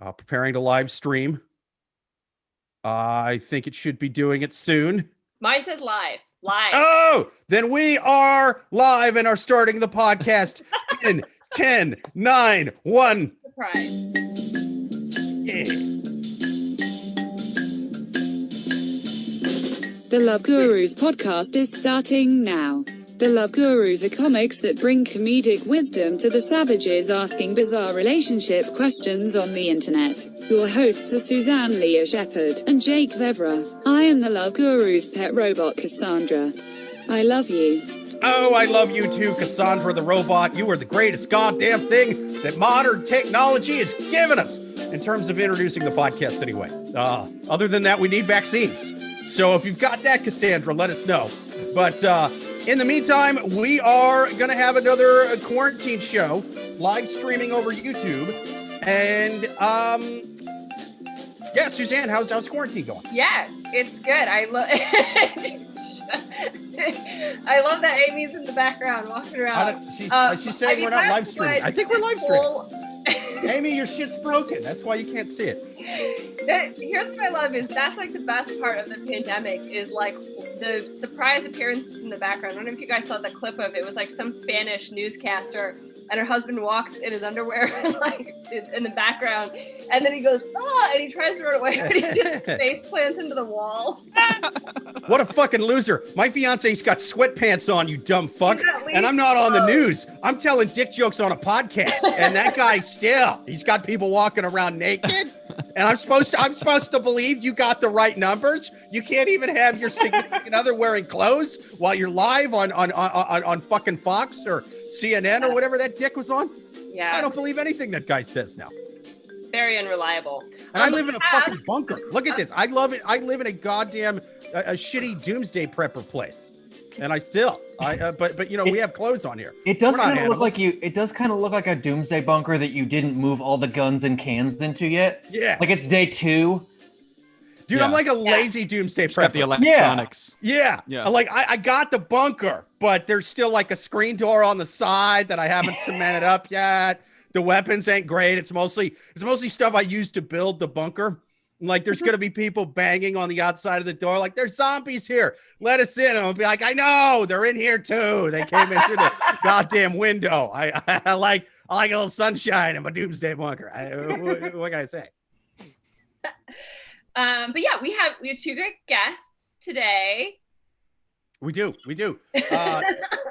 preparing to live stream. I think it should be doing it soon. Mine says live. Live. Oh, then we are live and are starting the podcast in 10, 9, 1. Surprise. Yeah. The Love Gurus podcast is starting now. The Love Gurus are comics that bring comedic wisdom to the savages asking bizarre relationship questions on the internet. Your hosts are Suzanne Leah Shepherd and Jake Vevera. I am the Love Gurus' pet robot Cassandra. I love you. Oh, I love you too, Cassandra the robot. You are the greatest goddamn thing that modern technology has given us in terms of introducing the podcast anyway. Other than that, we need vaccines. So if you've got that, Cassandra, let us know. But in the meantime, we are going to have another quarantine show live streaming over YouTube. And yeah, Suzanne, how's quarantine going? Yeah, it's good. I love that Amy's in the background walking around. She's saying we're not live streaming. I think we're live streaming. Amy, your shit's broken. That's why you can't see it. Here's what I love is that's like the best part of the pandemic is like the surprise appearances in the background. I don't know if you guys saw the clip of it. It was like some Spanish newscaster and her husband walks in his underwear like in the background, and then he goes, oh, and he tries to run away, but he just face plants into the wall. What a fucking loser. My fiance's got sweatpants on, you dumb fuck. And I'm not on the news. I'm telling dick jokes on a podcast. And that guy he's got people walking around naked. And I'm supposed to believe you got the right numbers. You can't even have your significant other wearing clothes while you're live on fucking Fox or CNN or whatever that dick was on. Yeah. I don't believe anything that guy says now. Very unreliable. And I live in a fucking bunker. Look at this. I love it. I live in a goddamn a shitty doomsday prepper place. And but you know, we have clothes on here. It does kind of look like it does kind of look like a doomsday bunker that you didn't move all the guns and cans into yet. Yeah. Like it's day 2. Dude, yeah. I'm like a lazy doomsday prepper. Got the electronics. Yeah. Like I got the bunker, but there's still like a screen door on the side that I haven't cemented up yet. The weapons ain't great. It's mostly stuff I used to build the bunker. Like there's going to be people banging on the outside of the door. Like there's zombies here. Let us in. And I'll be like, I know they're in here too. They came in through the goddamn window. I like a little sunshine in my doomsday bunker. What can I say? But yeah, we have 2 great guests today. We do.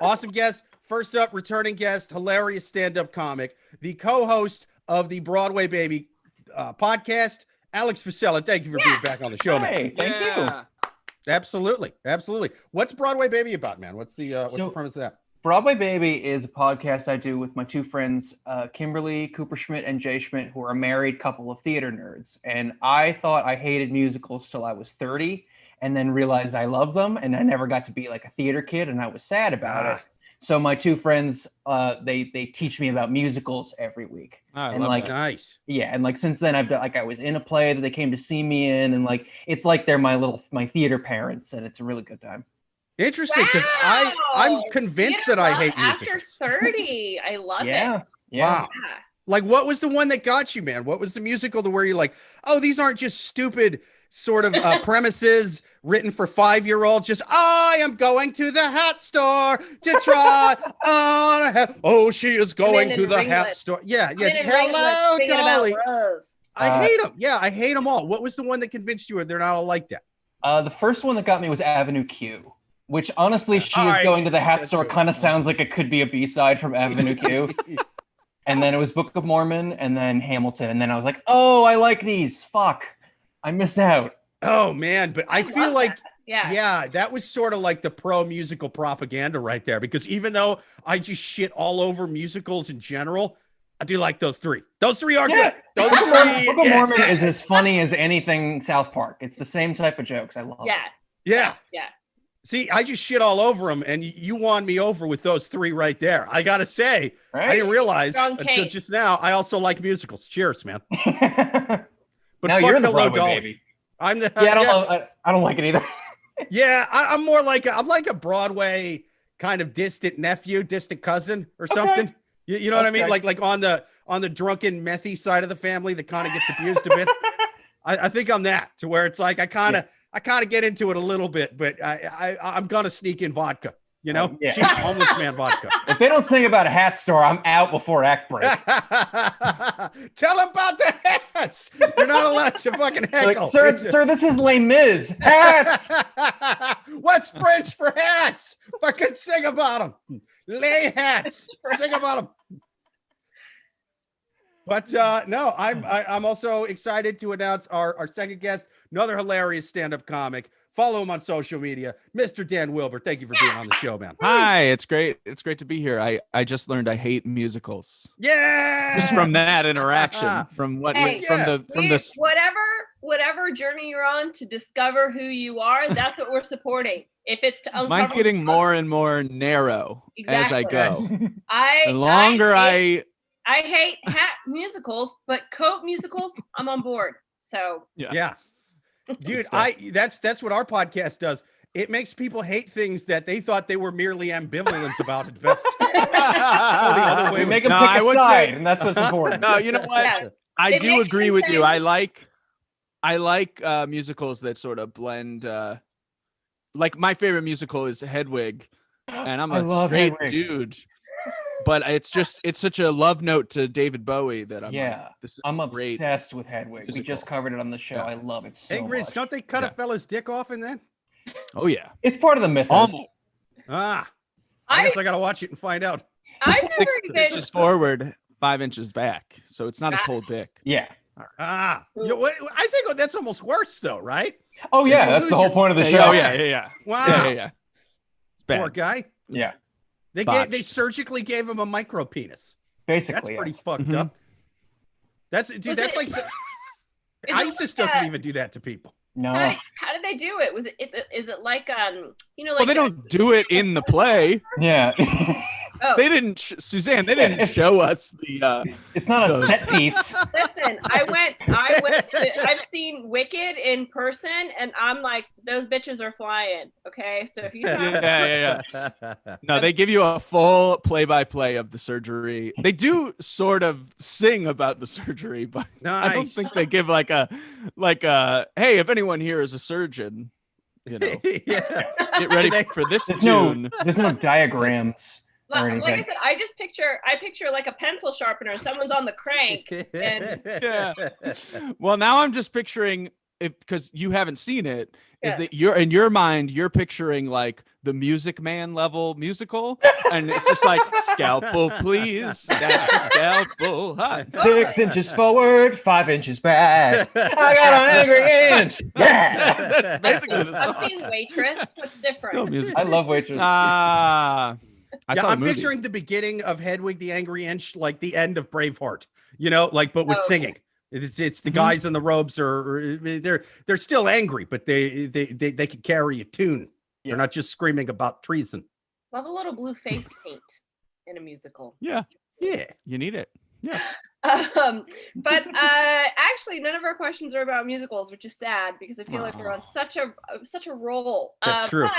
Awesome guests. First up, returning guest, hilarious stand-up comic, the co-host of the Broadway Baby podcast, Alex Fossella. Thank you for being back on the show, man. Thank you. Absolutely. What's Broadway Baby about, man? What's the premise of that? Broadway Baby is a podcast I do with my 2 friends, Kimberly Cooper Schmidt and Jay Schmidt, who are a married couple of theater nerds. And I thought I hated musicals till I was 30, and then realized I love them, and I never got to be like a theater kid, and I was sad about it. So my 2 friends, they teach me about musicals every week. I and love like, that. Nice. Yeah, and like since then I've done I was in a play that they came to see me in, and like it's like they're my theater parents, and it's a really good time. Interesting, because I'm convinced that I hate musicals. After 30, I love it. Yeah. Wow. Yeah. Like, what was the one that got you, man? What was the musical to where you're like, oh, these aren't just stupid sort of premises written for 5-year-olds. Just, I am going to the hat store to try on a hat. Oh, she is going to the hat store. Yeah. Just, hello, Dolly. I hate them. Yeah, I hate them all. What was the one that convinced you they're not all like that? The first one that got me was Avenue Q, which honestly, she is going to the hat store kind of sounds like it could be a B-side from Avenue Q. And then it was Book of Mormon, and then Hamilton. And then I was like, oh, I like these. Fuck. I missed out. Oh, man. But I feel like, that was sort of like the pro-musical propaganda right there. Because even though I just shit all over musicals in general, I do like those 3. Those 3 are good. Those 3. Book of Mormon is as funny as anything South Park. It's the same type of jokes. I love it. Yeah. See, I just shit all over them, and you won me over with those 3 right there. I got to say, I didn't realize until just now, I also like musicals. Cheers, man. But now you're the Broadway baby. I'm the I don't like it either. I'm more like I'm like a Broadway kind of distant nephew, distant cousin or something. You know what I mean? Okay. Like on the drunken methy side of the family that kind of gets abused a bit. I think I'm that, to where it's like I kind of get into it a little bit, but I'm gonna sneak in vodka. You know, Yeah. cheap homeless man vodka. If they don't sing about a hat store, I'm out before act break. Tell them about the hats. You're not allowed to fucking heckle. Like, sir, this is Les Mis. Hats. What's French for hats? Fucking sing about them. Lay hats. Sing about them. But no, I'm also excited to announce our second guest, another hilarious stand-up comic. Follow him on social media, Mr. Dan Wilbur. Thank you for being on the show, man. Hi, it's great. It's great to be here. I just learned I hate musicals. Yeah. Just from that interaction, from what Hey, from the whatever journey you're on to discover who you are, that's what we're supporting. If it's to uncover, mine's getting more and more narrow as I go. The longer I hate hat musicals, but coat musicals, I'm on board. So yeah. Dude, that's what our podcast does. It makes people hate things that they thought they were merely ambivalent about at best. We make them pick a side, and that's what's important. No, you know what? Yeah. I It do makes agree me with say- you. I like musicals that sort of blend. Like my favorite musical is Hedwig, and I'm I a love straight Hedwig. dude. But it's such a love note to David Bowie that I'm like, this is I'm great. obsessed with Hedwig. We musical. just covered it on the show. Yeah. I love it so Hey, Rich, much. don't they cut a Yeah. fella's dick off in that? Oh yeah, It's part of the myth. almost I I guess I gotta watch it and find out. I've never 6 even inches forward, 5 inches back, so it's not his whole dick. Yeah. I think that's almost worse though, right? Oh yeah, you that's lose the whole your- point of the Yeah, show. oh yeah. Wow. Yeah. It's bad. Poor guy. Yeah. They Botched. surgically gave him a micro penis. Basically. That's pretty yes. fucked Mhm. up. That's like Is ISIS it like doesn't a- even do that to people. No. How did they do it? Is it like like Well, they don't do it in the play. Yeah. Oh, They didn't, Suzanne. They didn't show us the. It's not a No. set piece. listen, I've seen Wicked in person, and I'm like, those bitches are flying. Okay, so if you try Yeah. No, they give you a full play-by-play of the surgery. They do sort of sing about the surgery, but I don't Nice. think they give like a hey, if anyone here is a surgeon, you know, Yeah. get ready for this There's tune. no diagrams. or like I anything. said, I picture like a pencil sharpener, and someone's on the crank. And Yeah. Well, now I'm just picturing, because you haven't seen it, is Yeah. that you're in your mind, you're picturing like the Music Man level musical, and it's just like scalpel, please. That's a scalpel. Huh. 6 inches forward, 5 inches back. I got an angry inch. Yeah. That's basically the I've song. seen Waitress. What's different? Still music. I love Waitress. I Yeah, saw the I'm movie. picturing the beginning of Hedwig the Angry Inch, like the end of Braveheart, but with Oh. singing. It's the Mhm. guys in the robes are they're still angry, but they can carry a tune. Yeah. They're not just screaming about treason. Love a little blue face paint in a musical. Yeah, Yeah. you need it. Yeah. But actually, none of our questions are about musicals, which is sad because I feel like we're on such a roll. That's true.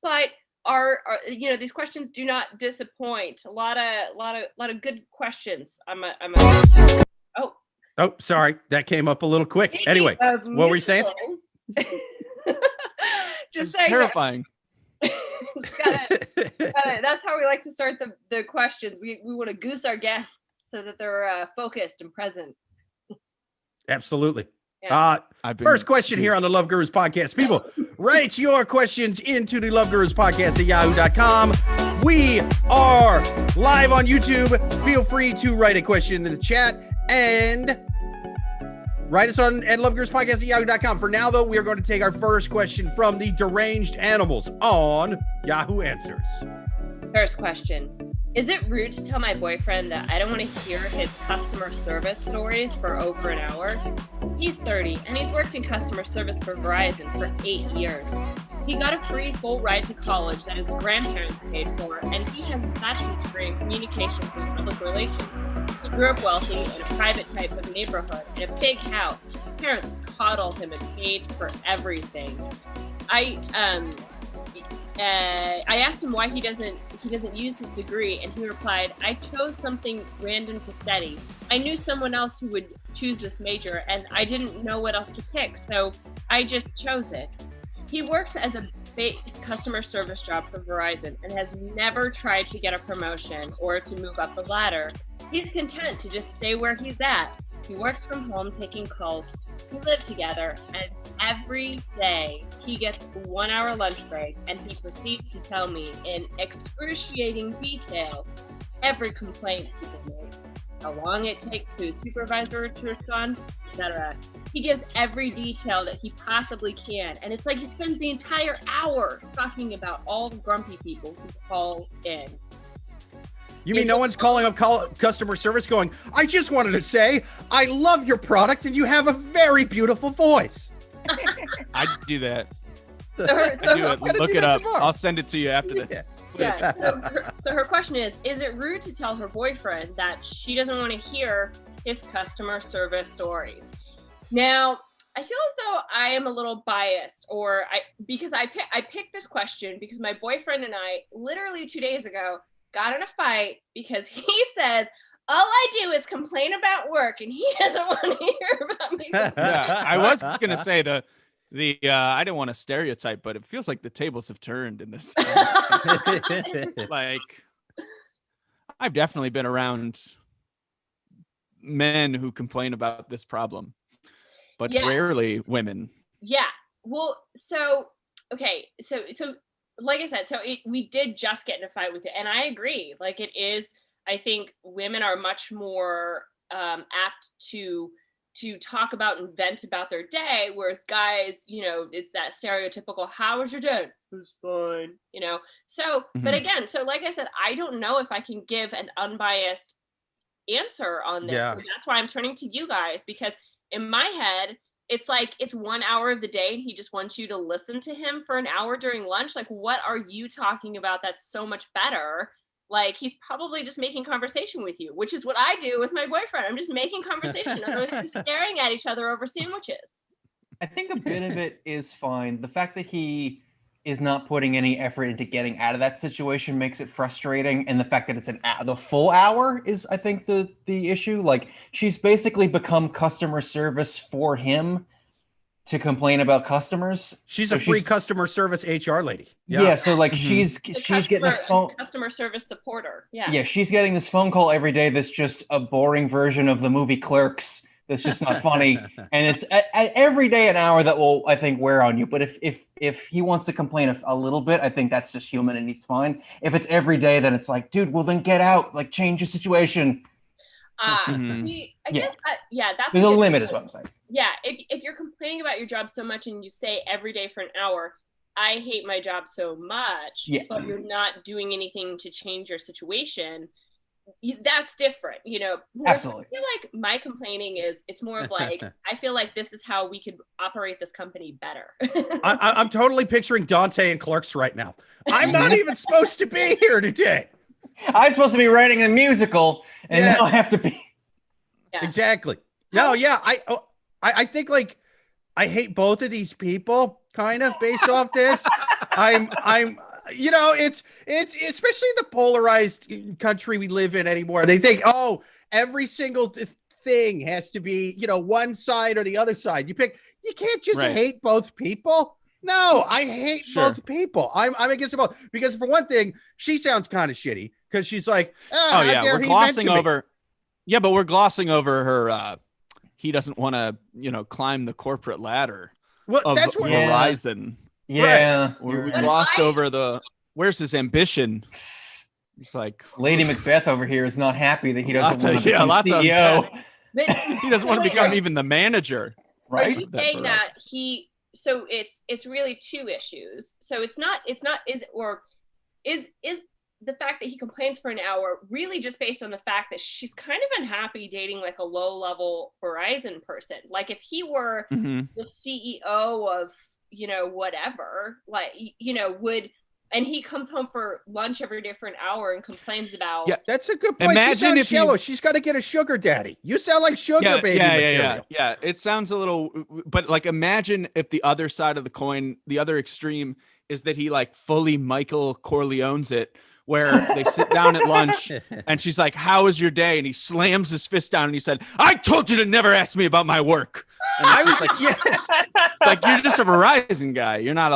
But our these questions do not disappoint. A lot of good questions. Oh, sorry, that came up a little quick. Speaking Anyway, of what were you saying? musicals- Just It's saying. terrifying. That's how we like to start the questions. We want to goose our guests so that they're focused and present. Absolutely. Yeah. I've been First question here on the Love Gurus podcast. People, write your questions into the Love Gurus podcast at yahoo.com. We are live on YouTube. Feel free to write a question in the chat and write us on at loveguruspodcast at yahoo.com. For now, though, we are going to take our first question from the deranged animals on Yahoo Answers. First question. Is it rude to tell my boyfriend that I don't want to hear his customer service stories for over an hour? He's 30 and he's worked in customer service for Verizon for 8 years. He got a free full ride to college that his grandparents paid for, and he has a bachelor's degree in communications and public relations. He grew up wealthy in a private type of neighborhood in a big house. His parents coddled him and paid for everything. I asked him why he he doesn't use his degree, and he replied, I chose something random to study. I knew someone else who would choose this major, and I didn't know what else to pick, so I just chose it. He works as a base customer service job for Verizon and has never tried to get a promotion or to move up the ladder. He's content to just stay where he's at. He works from home taking calls. We live together, and every day he gets a 1 hour lunch break, and he proceeds to tell me in excruciating detail every complaint people make, how long it takes for his supervisor to respond, etc. He gives every detail that he possibly can, and it's like he spends the entire hour talking about all the grumpy people who call in. You mean no one's calling up customer service going, I just wanted to say, I love your product and you have a very beautiful voice. I do that. So I do it. Look it up. I'll send it to you after this. Yeah. So her question is it rude to tell her boyfriend that she doesn't want to hear his customer service stories? Now, I feel as though I am a little biased, because I picked this question because my boyfriend and I literally 2 days ago got in a fight because he says, all I do is complain about work and he doesn't want to hear about me. Yeah, I was going to say the I didn't want to stereotype, but it feels like the tables have turned in this. Like, I've definitely been around men who complain about this problem, but rarely women. Yeah. Well, so, okay. So like I said, we did just get in a fight with it. And I agree. Like it is, I think women are much more apt to talk about and vent about their day. Whereas guys, it's that stereotypical, how was your day? It was fine. So, but again, so like I said, I don't know if I can give an unbiased answer on this. Yeah. So that's why I'm turning to you guys, because in my head, it's like it's 1 hour of the day and he just wants you to listen to him for an hour during lunch. Like, what are you talking about that's so much better? Like, he's probably just making conversation with you, which is what I do with my boyfriend. I'm just making conversation. We're just staring at each other over sandwiches. I think a bit of it is fine. The fact that he is not putting any effort into getting out of that situation makes it frustrating. And the fact that it's the full hour is, I think, the issue. Like, she's basically become customer service for him to complain about customers. She's a free customer service HR lady. Yeah. So like she's getting a phone customer service supporter. Yeah. Yeah. She's getting this phone call every day. That's just a boring version of the movie Clerks. That's just not funny. And it's every day an hour that will, I think, wear on you. But if he wants to complain a little bit, I think that's just human and he's fine. If it's every day, then it's like, dude, well then get out, like change your situation. I guess that's there's a limit is what I'm saying. Yeah. If you're complaining about your job so much and you stay every day for an hour, I hate my job so much, but you're not doing anything to change your situation. That's different, Absolutely. I feel like my complaining is it's more of like I feel like this is how we could operate this company better. I'm totally picturing Dante and Clerks right now. I'm not even supposed to be here today. I'm supposed to be writing a musical, and now I have to be. Yeah. Exactly. No, yeah, I think like I hate both of these people, kind of based off this. I'm it's especially the polarized country we live in anymore. They think, oh, every single thing has to be, one side or the other side. You can't just hate both people. No, I hate both people. I'm against them both because for one thing, she sounds kind of shitty because she's like, we're glossing over. Yeah, but we're glossing over her. He doesn't want to, climb the corporate ladder of that's what Verizon. Yeah, we glossed over where's his ambition? It's like Lady Macbeth over here is not happy that he doesn't want to become CEO. He doesn't want to become even the manager. Right? Are you saying that so it's really two issues. So is the fact that he complains for an hour really just based on the fact that she's kind of unhappy dating like a low level Verizon person? Like if he were the CEO of, whatever, like, and he comes home for lunch every day for an hour and complains about. Yeah, that's a good point. Imagine if yellow. She's got to get a sugar daddy. You sound like sugar baby material. Yeah. It sounds a little, but like imagine if the other side of the coin, the other extreme is that he like fully Michael Corleones it, where they sit down at lunch and she's like, "How was your day?" And he slams his fist down and he said, "I told you to never ask me about my work." And I it's was just like, yes. like, you're just a Verizon guy. You're not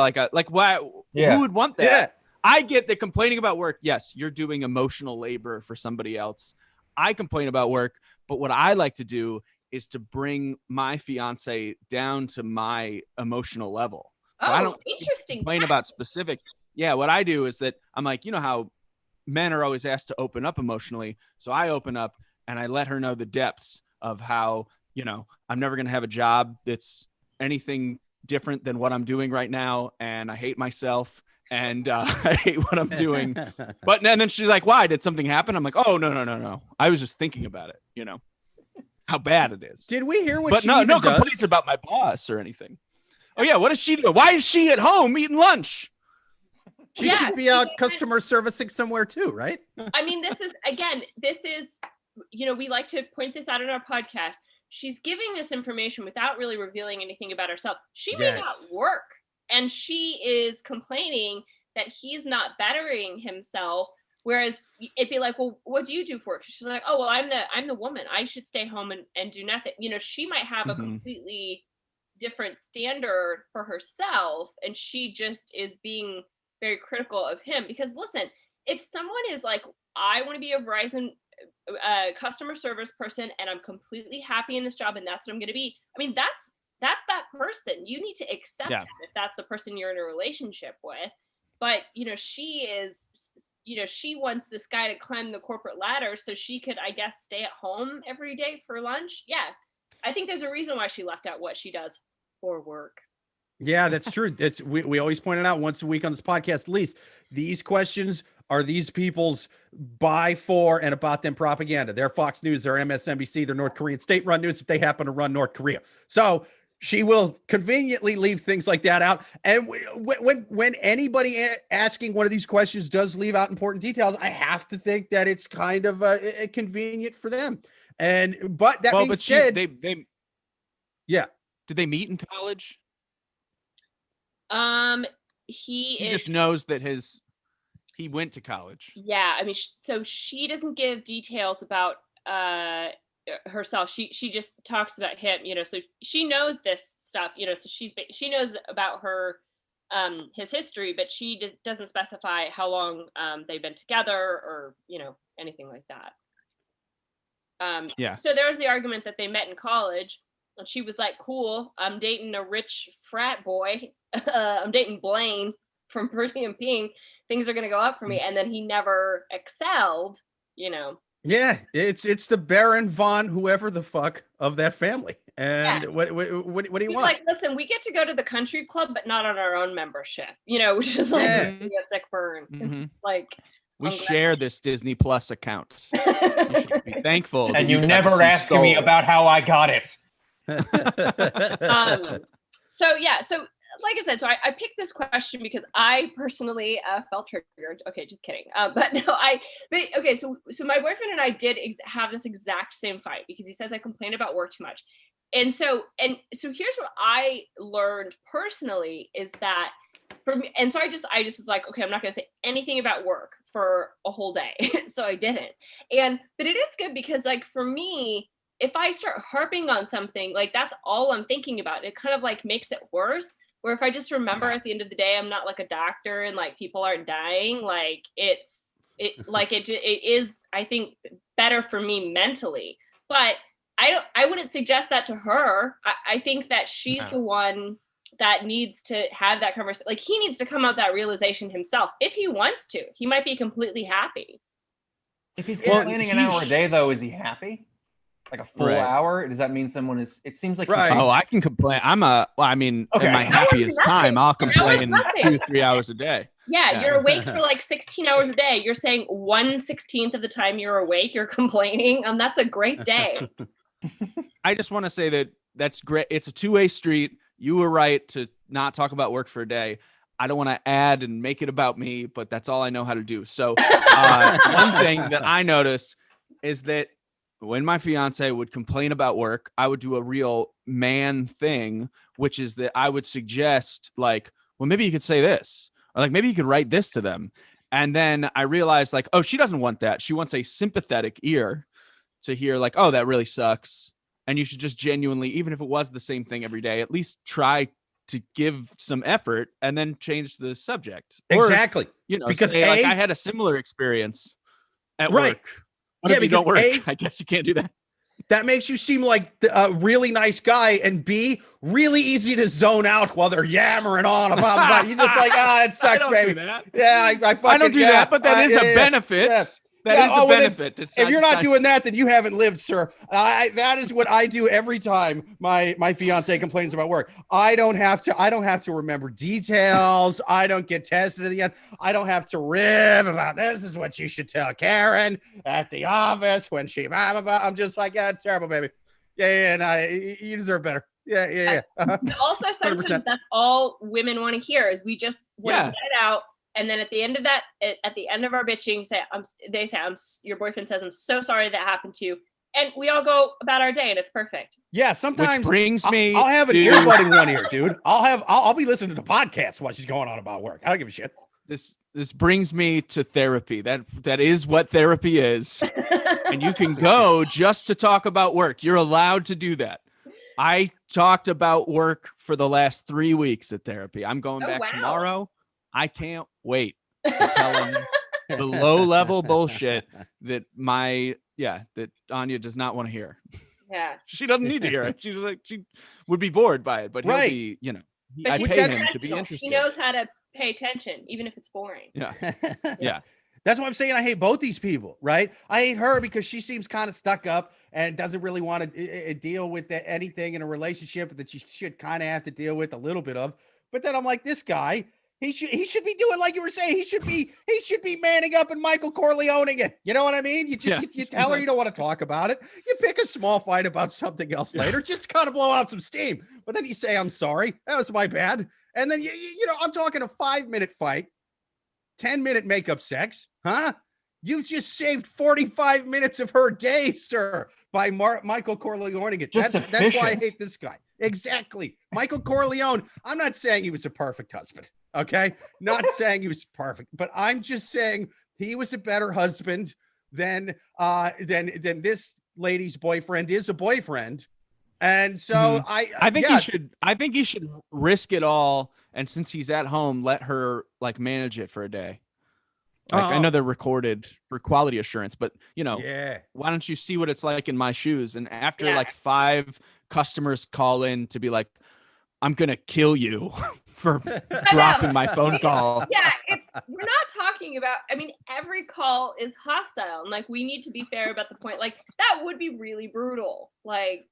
why? Yeah. Who would want that? Yeah. I get that complaining about work. Yes, you're doing emotional labor for somebody else. I complain about work, but what I like to do is to bring my fiance down to my emotional level. So I don't interesting. complain about specifics. Yeah, what I do is that I'm like, you know how men are always asked to open up emotionally. So I open up and I let her know the depths of how, I'm never going to have a job that's anything different than what I'm doing right now. And I hate myself and I hate what I'm doing. But then she's like, "Why? Did something happen?" I'm like, "Oh, no. I was just thinking about it, how bad it is." Did we hear what But she no even does? complaints about my boss or anything. Oh yeah, what does she do? Why is she at home eating lunch? She should be out customer servicing somewhere too, right? I mean, this is, we like to point this out in our podcast. She's giving this information without really revealing anything about herself. She may not work, and she is complaining that he's not bettering himself. Whereas it'd be like, "Well, what do you do for work?" She's like, "Oh, well, I'm the woman. I should stay home and do nothing." She might have a completely different standard for herself, and she just is being very critical of him. Because listen, if someone is like, "I want to be a Verizon customer service person and I'm completely happy in this job and that's what I'm going to be," I mean, that's that person. You need to accept that if that's the person you're in a relationship with. But she is, she wants this guy to climb the corporate ladder so she could, I guess, stay at home every day for lunch. Yeah, I think there's a reason why she left out what she does for work. Yeah, that's true. We always point it out once a week on this podcast. At least these questions are these people's by, for, and about them propaganda. They're Fox News, they're MSNBC, they're North Korean state-run news if they happen to run North Korea. So she will conveniently leave things like that out. And when anybody asking one of these questions does leave out important details, I have to think that it's kind of convenient for them. But that being said, yeah. Did they meet in college? He just knows that he went to college. Yeah, I mean, so she doesn't give details about herself. She just talks about him, so she knows this stuff, so she knows about her his history, but she doesn't specify how long they've been together or anything like that. So there was the argument that they met in college, and she was like, "Cool, I'm dating a rich frat boy. I'm dating Blaine from Pretty in Pink. Things are gonna go up for me." And then he never excelled, Yeah, it's the Baron von whoever the fuck of that family. And what do you want? Like, listen, we get to go to the country club, but not on our own membership, which is like a sick burn. Mm-hmm. Like, we share this Disney Plus account. You should be thankful. And you never asked me about how I got it. So like I said, so I picked this question because I personally felt triggered. Okay, just kidding. But no, okay. So my boyfriend and I did have this exact same fight because he says I complain about work too much. And so here's what I learned personally is that for me, and so I just was like, okay, I'm not going to say anything about work for a whole day. So I didn't. But it is good because like for me, if I start harping on something, like that's all I'm thinking about. It kind of like makes it worse. Where if I just remember at the end of the day, I'm not like a doctor and like people aren't dying, like it is, I think, better for me mentally. But I wouldn't suggest that to her. I think that she's the one that needs to have that conversation. Like he needs to come up with that realization himself. If he wants to, he might be completely happy. If he's complaining an hour a day though, is he happy? Like a full hour? Does that mean someone is? It seems like Oh, I can complain. In my happiest time, I'll complain 2-3 hours a day. Yeah, you're awake for like 16 hours a day. You're saying 1/16 of the time you're awake, you're complaining. That's a great day. I just want to say that's great. It's a two-way street. You were right to not talk about work for a day. I don't want to add and make it about me, but that's all I know how to do. So one thing that I noticed is that when my fiance would complain about work, I would do a real man thing, which is that I would suggest like, well, maybe you could say this, or like, maybe you could write this to them. And then I realized like, oh, she doesn't want that. She wants a sympathetic ear to hear like, oh, that really sucks. And you should just genuinely, even if it was the same thing every day, at least try to give some effort and then change the subject. Exactly. Or, because say, like I had a similar experience at work. What if you don't work? I guess you can't do that. That makes you seem like a really nice guy, and B, really easy to zone out while they're yammering on about. You just like, it sucks, baby. Yeah, I don't do that, but that is a benefit. Yeah. That is a benefit. If you're not doing that, then you haven't lived, sir. That is what I do every time my fiance complains about work. I don't have to remember details. I don't get tested at the end. I don't have to rib about this is what you should tell Karen at the office when she blah, blah, blah. I'm just like, yeah, it's terrible, baby. Yeah, no, you deserve better. Yeah. Also, sometimes 100%. That's all women want to hear is we just want to get it out. And then at the end of that, at the end of our bitching, your boyfriend says, I'm so sorry that happened to you. And we all go about our day and it's perfect. Yeah. Sometimes which brings me I'll have an earbud in one ear, dude. I'll be listening to the podcast while she's going on about work. I don't give a shit. This brings me to therapy. That is what therapy is. And you can go just to talk about work. You're allowed to do that. I talked about work for the last 3 weeks at therapy. I'm going back tomorrow. I can't wait to tell him the low-level bullshit that that Anya does not want to hear. Yeah. She doesn't need to hear it. She's like, she would be bored by it, but he'll be, I pay him to be interested. He knows how to pay attention, even if it's boring. Yeah. Yeah. That's why I'm saying I hate both these people, right? I hate her because she seems kind of stuck up and doesn't really want to deal with anything in a relationship that she should kind of have to deal with a little bit of. But then I'm like, this guy, he should be doing like you were saying. He should be manning up and Michael Corleoning it. You know what I mean? You tell her you don't want to talk about it. You pick a small fight about something else later, just to kind of blow out some steam. But then you say, "I'm sorry, that was my bad." And then I'm talking a 5-minute fight, 10-minute makeup sex, huh? You've just saved 45 minutes of her day, sir, by Michael Corleoning it. That's why I hate this guy. Exactly. Michael Corleone. I'm not saying he was a perfect husband. Okay. Not saying he was perfect, but I'm just saying he was a better husband than this lady's boyfriend is a boyfriend. And so I think he should risk it all. And since he's at home, let her like manage it for a day. Like, I know they're recorded for quality assurance, but why don't you see what it's like in my shoes? And after like 5 customers call in to be like, I'm going to kill you for dropping my phone call. Yeah. We're not talking about, every call is hostile. And like, we need to be fair about the point. Like that would be really brutal. Like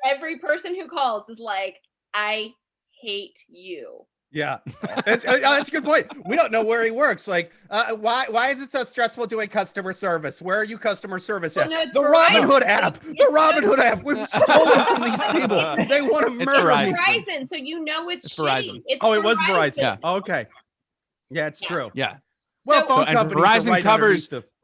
every person who calls is like, I hate you. Yeah, that's a good point. We don't know where he works. Like, why is it so stressful doing customer service? Where are you customer service at? No, the Robinhood app. The Robinhood app. We've stolen from these people. They want to murder me. Verizon, so it's Verizon. It's it was Verizon. Yeah. Okay. Yeah, it's true. Yeah. Well, phone companies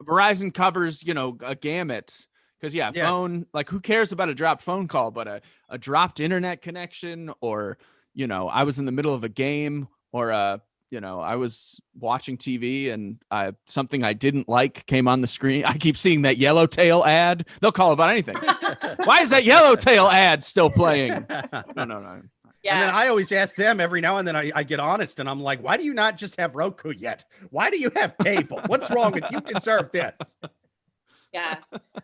Verizon covers, a gamut. Because phone, like who cares about a dropped phone call, but a dropped internet connection or I was in the middle of a game or, I was watching TV and something I didn't like came on the screen. I keep seeing that Yellowtail ad. They'll call about anything. Why is that Yellowtail ad still playing? No. Yeah. And then I always ask them every now and then I get honest and I'm like, why do you not just have Roku yet? Why do you have cable? What's wrong with you? Deserve this. Yeah.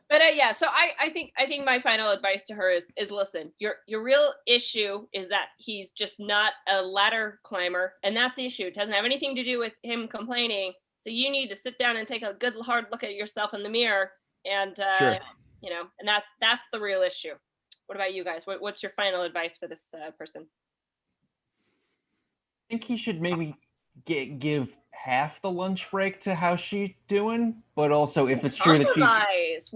But so I think my final advice to her is listen, your real issue is that he's just not a ladder climber. And that's the issue. It doesn't have anything to do with him complaining. So you need to sit down and take a good hard look at yourself in the mirror. And, and that's the real issue. What about you guys? What's your final advice for this person? I think he should maybe give half the lunch break to how she's doing, but also if it's true that she's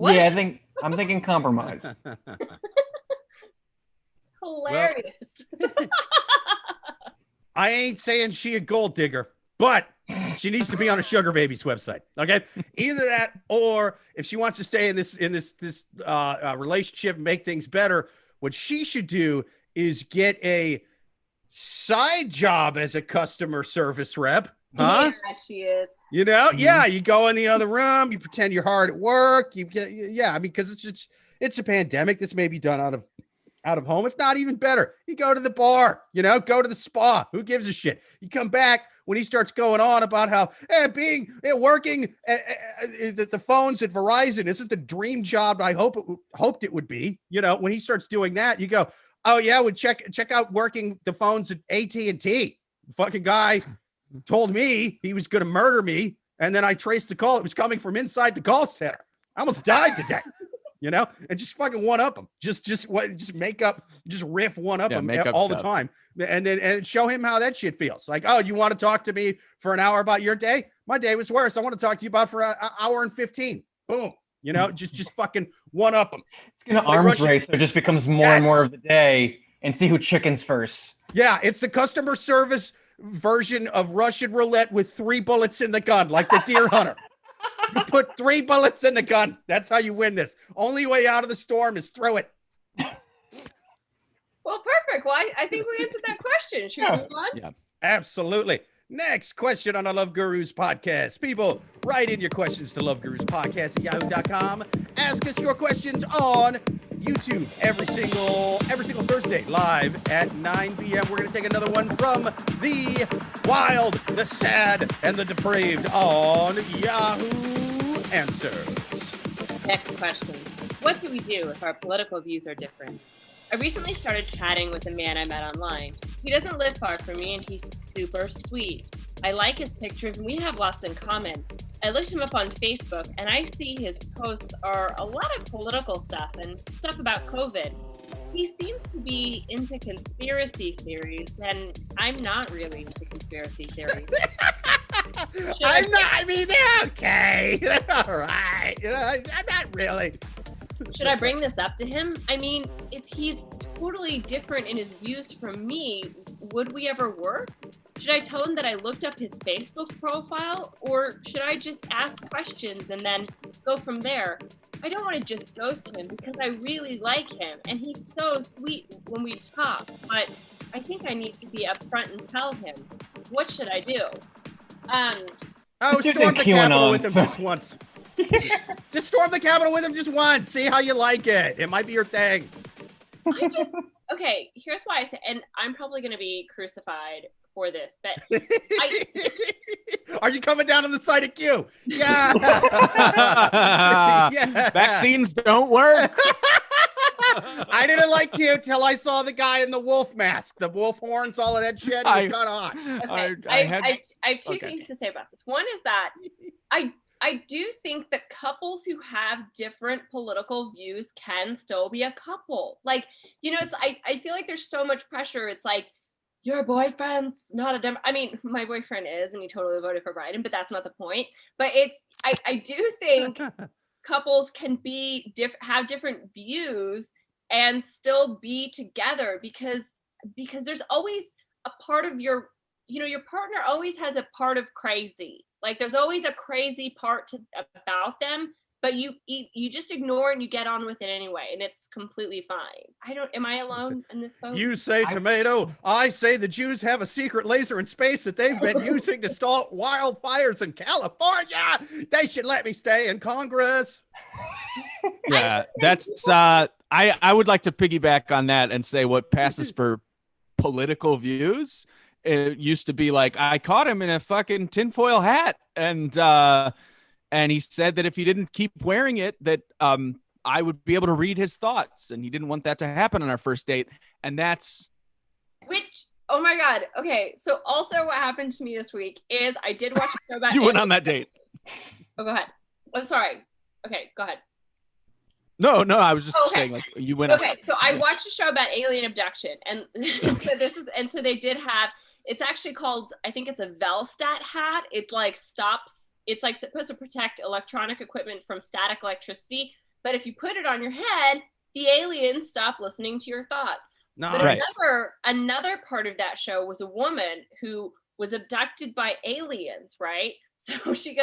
I'm thinking compromise. Hilarious. I ain't saying she a gold digger, but she needs to be on a sugar baby's website. Okay, either that, or if she wants to stay in this relationship and make things better, what she should do is get a side job as a customer service rep. Huh? Yeah, she is. You know, yeah, you go in the other room, you pretend you're hard at work. You get, yeah, I mean, because it's a pandemic. This may be done out of home, if not even better. You go to the bar, you know, go to the spa. Who gives a shit? You come back when he starts going on about how working the phones at Verizon isn't the dream job I hoped it would be. You know, when he starts doing that, you go, oh yeah, we check out working the phones at AT&T. Fucking guy told me he was going to murder me, and then I traced the call. It was coming from inside the call center. I almost died today. You know, and just fucking one up him. Just riff one up him all the time, and show him how that shit feels. Like, oh, you want to talk to me for an hour about your day? My day was worse. I want to talk to you about for an hour and 15. Boom. You know, just fucking one up him. It's gonna arms race, so it just becomes more and more of the day, and see who chickens first. Yeah, it's the customer service version of Russian roulette with 3 bullets in the gun, like the deer hunter. You put 3 bullets in the gun. That's how you win this. Only way out of the storm is through it. Well, perfect. Well, I think we answered that question. Should we move on? Yeah, absolutely. Next question on the Love Gurus podcast. People, write in your questions to loveguruspodcast@yahoo.com. Ask us your questions on YouTube every single Thursday, live at 9 p.m. We're going to take another one from the wild, the sad, and the depraved on Yahoo Answers. Next question. What do we do if our political views are different? I recently started chatting with a man I met online. He doesn't live far from me and he's super sweet. I like his pictures and we have lots in common. I looked him up on Facebook and I see his posts are a lot of political stuff and stuff about COVID. He seems to be into conspiracy theories and I'm not really into conspiracy theories. Okay. All right. I'm not really. Should I bring this up to him? I mean, if he's totally different in his views from me, would we ever work? Should I tell him that I looked up his Facebook profile, or should I just ask questions and then go from there? I don't want to just ghost him because I really like him and he's so sweet when we talk, but I think I need to be upfront and tell him. What should I do? Storm the Capitol with him just once. Just storm the Capitol with him just once. See how you like it. It might be your thing. Okay, here's why I say, and I'm probably going to be crucified for this, but Are you coming down on the side of Q? Yeah. Yeah. Vaccines don't work. I didn't like Q till I saw the guy in the wolf mask, the wolf horns, all of that shit. He was cut off. Okay. I have two things to say about this. One is that I do think that couples who have different political views can still be a couple. Like, you know, I feel like there's so much pressure. It's like, your boyfriend's not a Democrat. I mean, my boyfriend is, and he totally voted for Biden, but that's not the point. But I do think couples can have different views and still be together because there's always a part of your partner always has a part of crazy. Like there's always a crazy part about them, but you just ignore and you get on with it anyway, and it's completely fine. Am I alone in this boat? You say tomato, I say the Jews have a secret laser in space that they've been using to start wildfires in California. They should let me stay in Congress. Yeah, that's I would like to piggyback on that and say what passes for political views. It used to be like, I caught him in a fucking tinfoil hat. And he said that if he didn't keep wearing it, that I would be able to read his thoughts. And he didn't want that to happen on our first date. And that's... Oh my God. Okay. So also what happened to me this week is I did watch a show about... You went on that date. Oh, go ahead. I'm sorry. Okay, go ahead. No, I was just saying, like, you went. Okay, so I watched a show about alien abduction, and so they did have. It's actually called, I think it's a Velstat hat. It like stops. It's like supposed to protect electronic equipment from static electricity, but if you put it on your head, the aliens stop listening to your thoughts. Nice. But another part of that show was a woman who was abducted by aliens, right? So she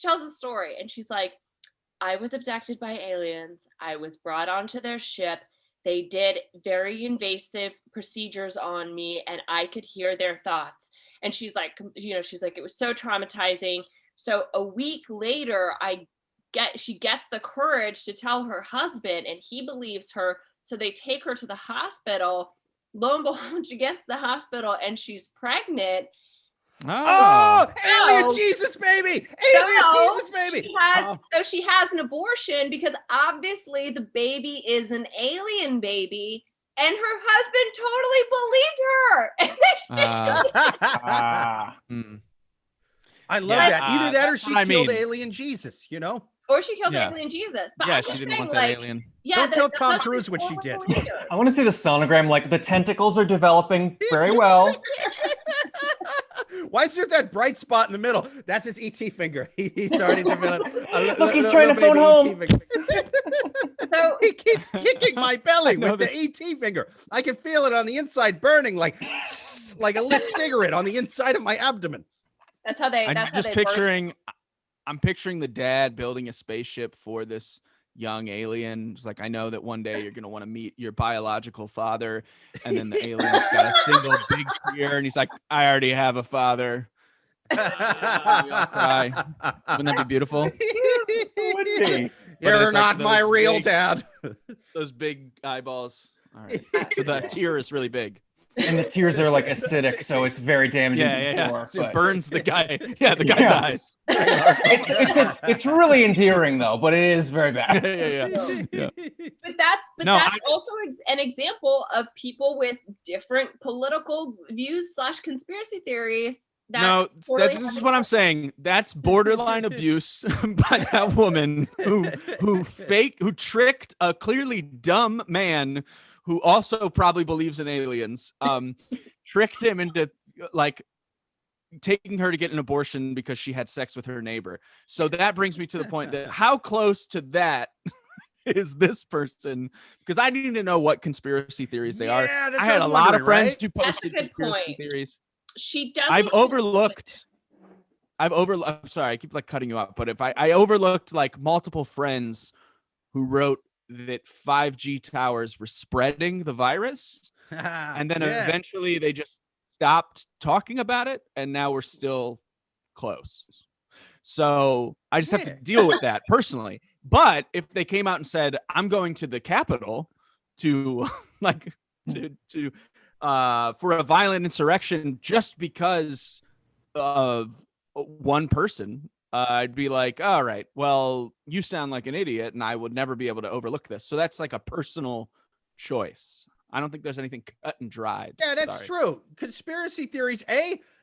tells a story, and she's like, I was abducted by aliens. I was brought onto their ship. They did very invasive procedures on me and I could hear their thoughts. And she's like, she's like, it was so traumatizing. So a week later, she gets the courage to tell her husband, and he believes her. So they take her to the hospital. Lo and behold, she gets to the hospital and she's pregnant. Oh, alien Jesus baby! Alien Jesus baby! She has an abortion because obviously the baby is an alien baby, and her husband totally believed her. And they I love that. Either that or she killed alien Jesus, you know? Or she killed alien Jesus. But she didn't want that alien. Yeah, don't tell Tom Cruise what she did. I want to see the sonogram. Like the tentacles are developing very well. Why is there that bright spot in the middle? That's his ET finger. He's already developed. Look, he's trying to phone home. So he keeps kicking my belly with the ET finger. I can feel it on the inside burning like a lit cigarette on the inside of my abdomen. That's how they. I'm picturing the dad building a spaceship for this young alien. It's like, I know that one day you're going to want to meet your biological father. And then the alien's got a single big tear. And he's like, I already have a father. We all cry. Wouldn't that be beautiful? You're not my real dad. Those big eyeballs. All right. So the tear is really big. And the tears are like acidic, so it's very damaging. Yeah. So it burns the guy. Yeah, the guy dies. It's really endearing though, but it is very bad. Yeah. But that's also an example of people with different political views / conspiracy theories. This is what I'm saying. That's borderline abuse by that woman who tricked a clearly dumb man who also probably believes in aliens, tricked him into like taking her to get an abortion because she had sex with her neighbor. So that brings me to the point that how close to that is this person? Because I need to know what conspiracy theories they are. I had a lot of friends who posted conspiracy theories. She doesn't. I'm sorry, I keep like cutting you up, but if I overlooked like multiple friends who wrote that 5G towers were spreading the virus, and then eventually they just stopped talking about it, and now we're still close. So I just have to deal with that personally. But if they came out and said, I'm going to the Capitol to for a violent insurrection just because of one person, I'd be like, all right, well, you sound like an idiot and I would never be able to overlook this. So that's like a personal choice. I don't think there's anything cut and dried. Yeah, that's true. Conspiracy theories,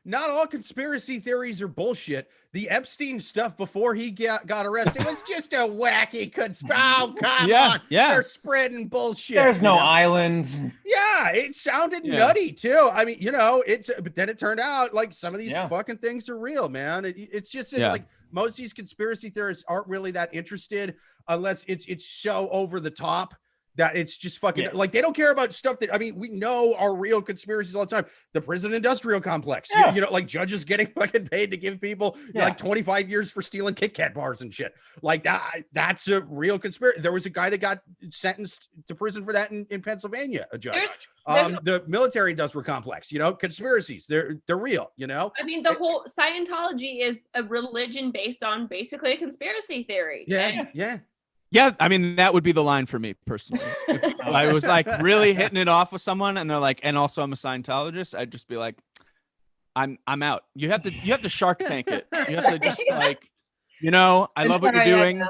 not all conspiracy theories are bullshit. The Epstein stuff before he got arrested was just a wacky conspiracy. Oh, come on. Yeah. They're spreading bullshit. There's no island. Yeah, it sounded nutty too. I mean, but then it turned out like some of these fucking things are real, man. It's just like most of these conspiracy theorists aren't really that interested unless it's so over the top that it's just fucking like they don't care about stuff that, I mean, we know are real conspiracies all the time. The prison industrial complex, like judges getting fucking paid to give people like 25 years for stealing Kit Kat bars and shit like that. That's a real conspiracy. There was a guy that got sentenced to prison for that in Pennsylvania, a judge. The military industrial complex, conspiracies, they're real, I mean, the whole Scientology is a religion based on basically a conspiracy theory. Yeah, I mean, that would be the line for me personally. If I was like really hitting it off with someone and they're like, and also I'm a Scientologist, I'd just be like, I'm out. You have to Shark Tank it. You have to just like, I love what you're doing.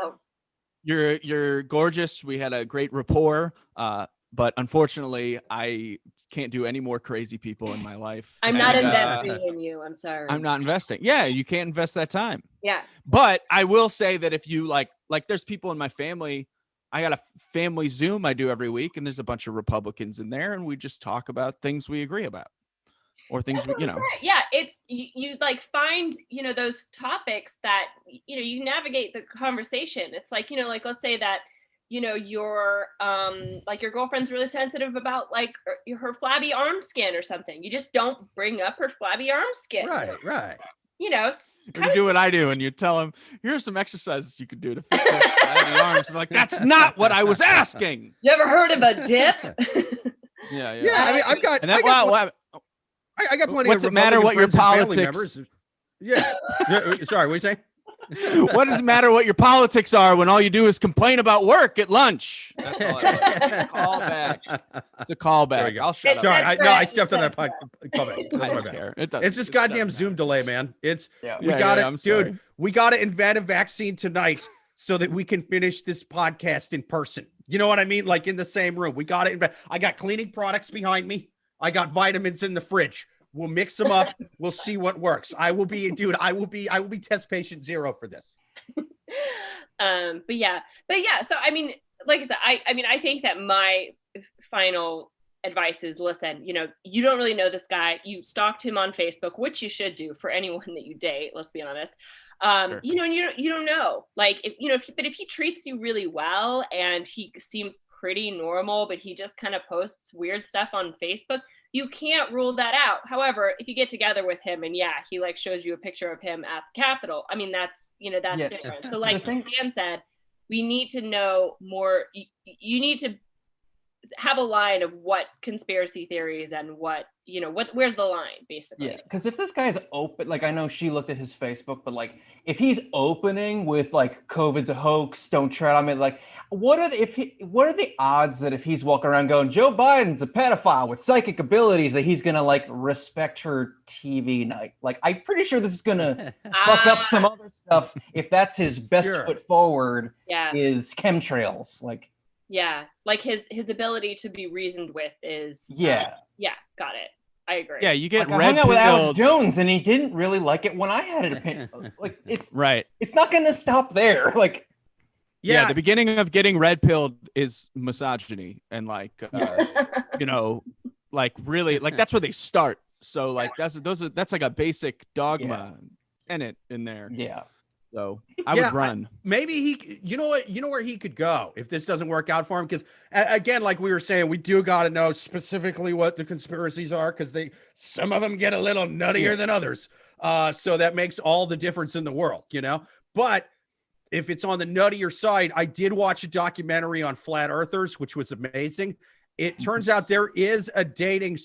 You're gorgeous. We had a great rapport. But unfortunately, I can't do any more crazy people in my life. I'm not investing in you. I'm sorry. I'm not investing. Yeah, you can't invest that time. Yeah. But I will say that if you like there's people in my family, I got a family Zoom I do every week, and there's a bunch of Republicans in there, and we just talk about things we agree about. Or things, Yeah, it's you like find, those topics that, you navigate the conversation. It's like, like let's say that, your like your girlfriend's really sensitive about like her flabby arm skin or something. You just don't bring up her flabby arm skin. Right. You do what I do, and you tell them, here's some exercises you could do to fix those flabby arms. I'm like, that's not what I was asking. You ever heard of a dip? Yeah. I mean, I've got. I got plenty What's of it matter what your Republican friends and family politics? members. Yeah. Sorry, what are you saying? What does it matter what your politics are when all you do is complain about work at lunch? That's all I callback. It's a callback. I'll shut up. Sorry, I stepped on that callback. I don't care. It's this goddamn Zoom delay, man. We got to invent a vaccine tonight so that we can finish this podcast in person. You know what I mean? Like in the same room. We got to invent. I got cleaning products behind me. I got vitamins in the fridge. We'll mix them up. We'll see what works. I will be test patient 0 for this. But yeah. So, I mean, like I said, I think that my final advice is, listen, you don't really know this guy. You stalked him on Facebook, which you should do for anyone that you date. Let's be honest. Sure. And you don't know, like, if he treats you really well and he seems pretty normal, but he just kind of posts weird stuff on Facebook, you can't rule that out. However, if you get together with him and he like shows you a picture of him at the Capitol, I mean, that's different. So like Dan said, we need to know more. You need to have a line of what conspiracy theories and what where's the line, basically. Yeah, because if this guy's open, like, I know she looked at his Facebook, but like if he's opening with like COVID's a hoax, don't tread on me, like what are the odds that if he's walking around going Joe Biden's a pedophile with psychic abilities, that he's gonna like respect her TV night? Like, I'm pretty sure this is gonna fuck up some other stuff if that's his best foot forward. Is chemtrails, like. Yeah, like his ability to be reasoned with is got it. I agree. Yeah, you get like, I hung out with Alex Jones and he didn't really like it when I had an opinion. Like, it's right. It's not going to stop there. Like, yeah, the beginning of getting red pilled is misogyny and like like really like that's where they start. So like that's like a basic dogma tenet in there. Yeah. So I would run. Maybe you know where he could go if this doesn't work out for him. Because again, like we were saying, we do got to know specifically what the conspiracies are, because some of them get a little nuttier than others. So that makes all the difference in the world, But if it's on the nuttier side, I did watch a documentary on flat earthers, which was amazing. It turns out there's dating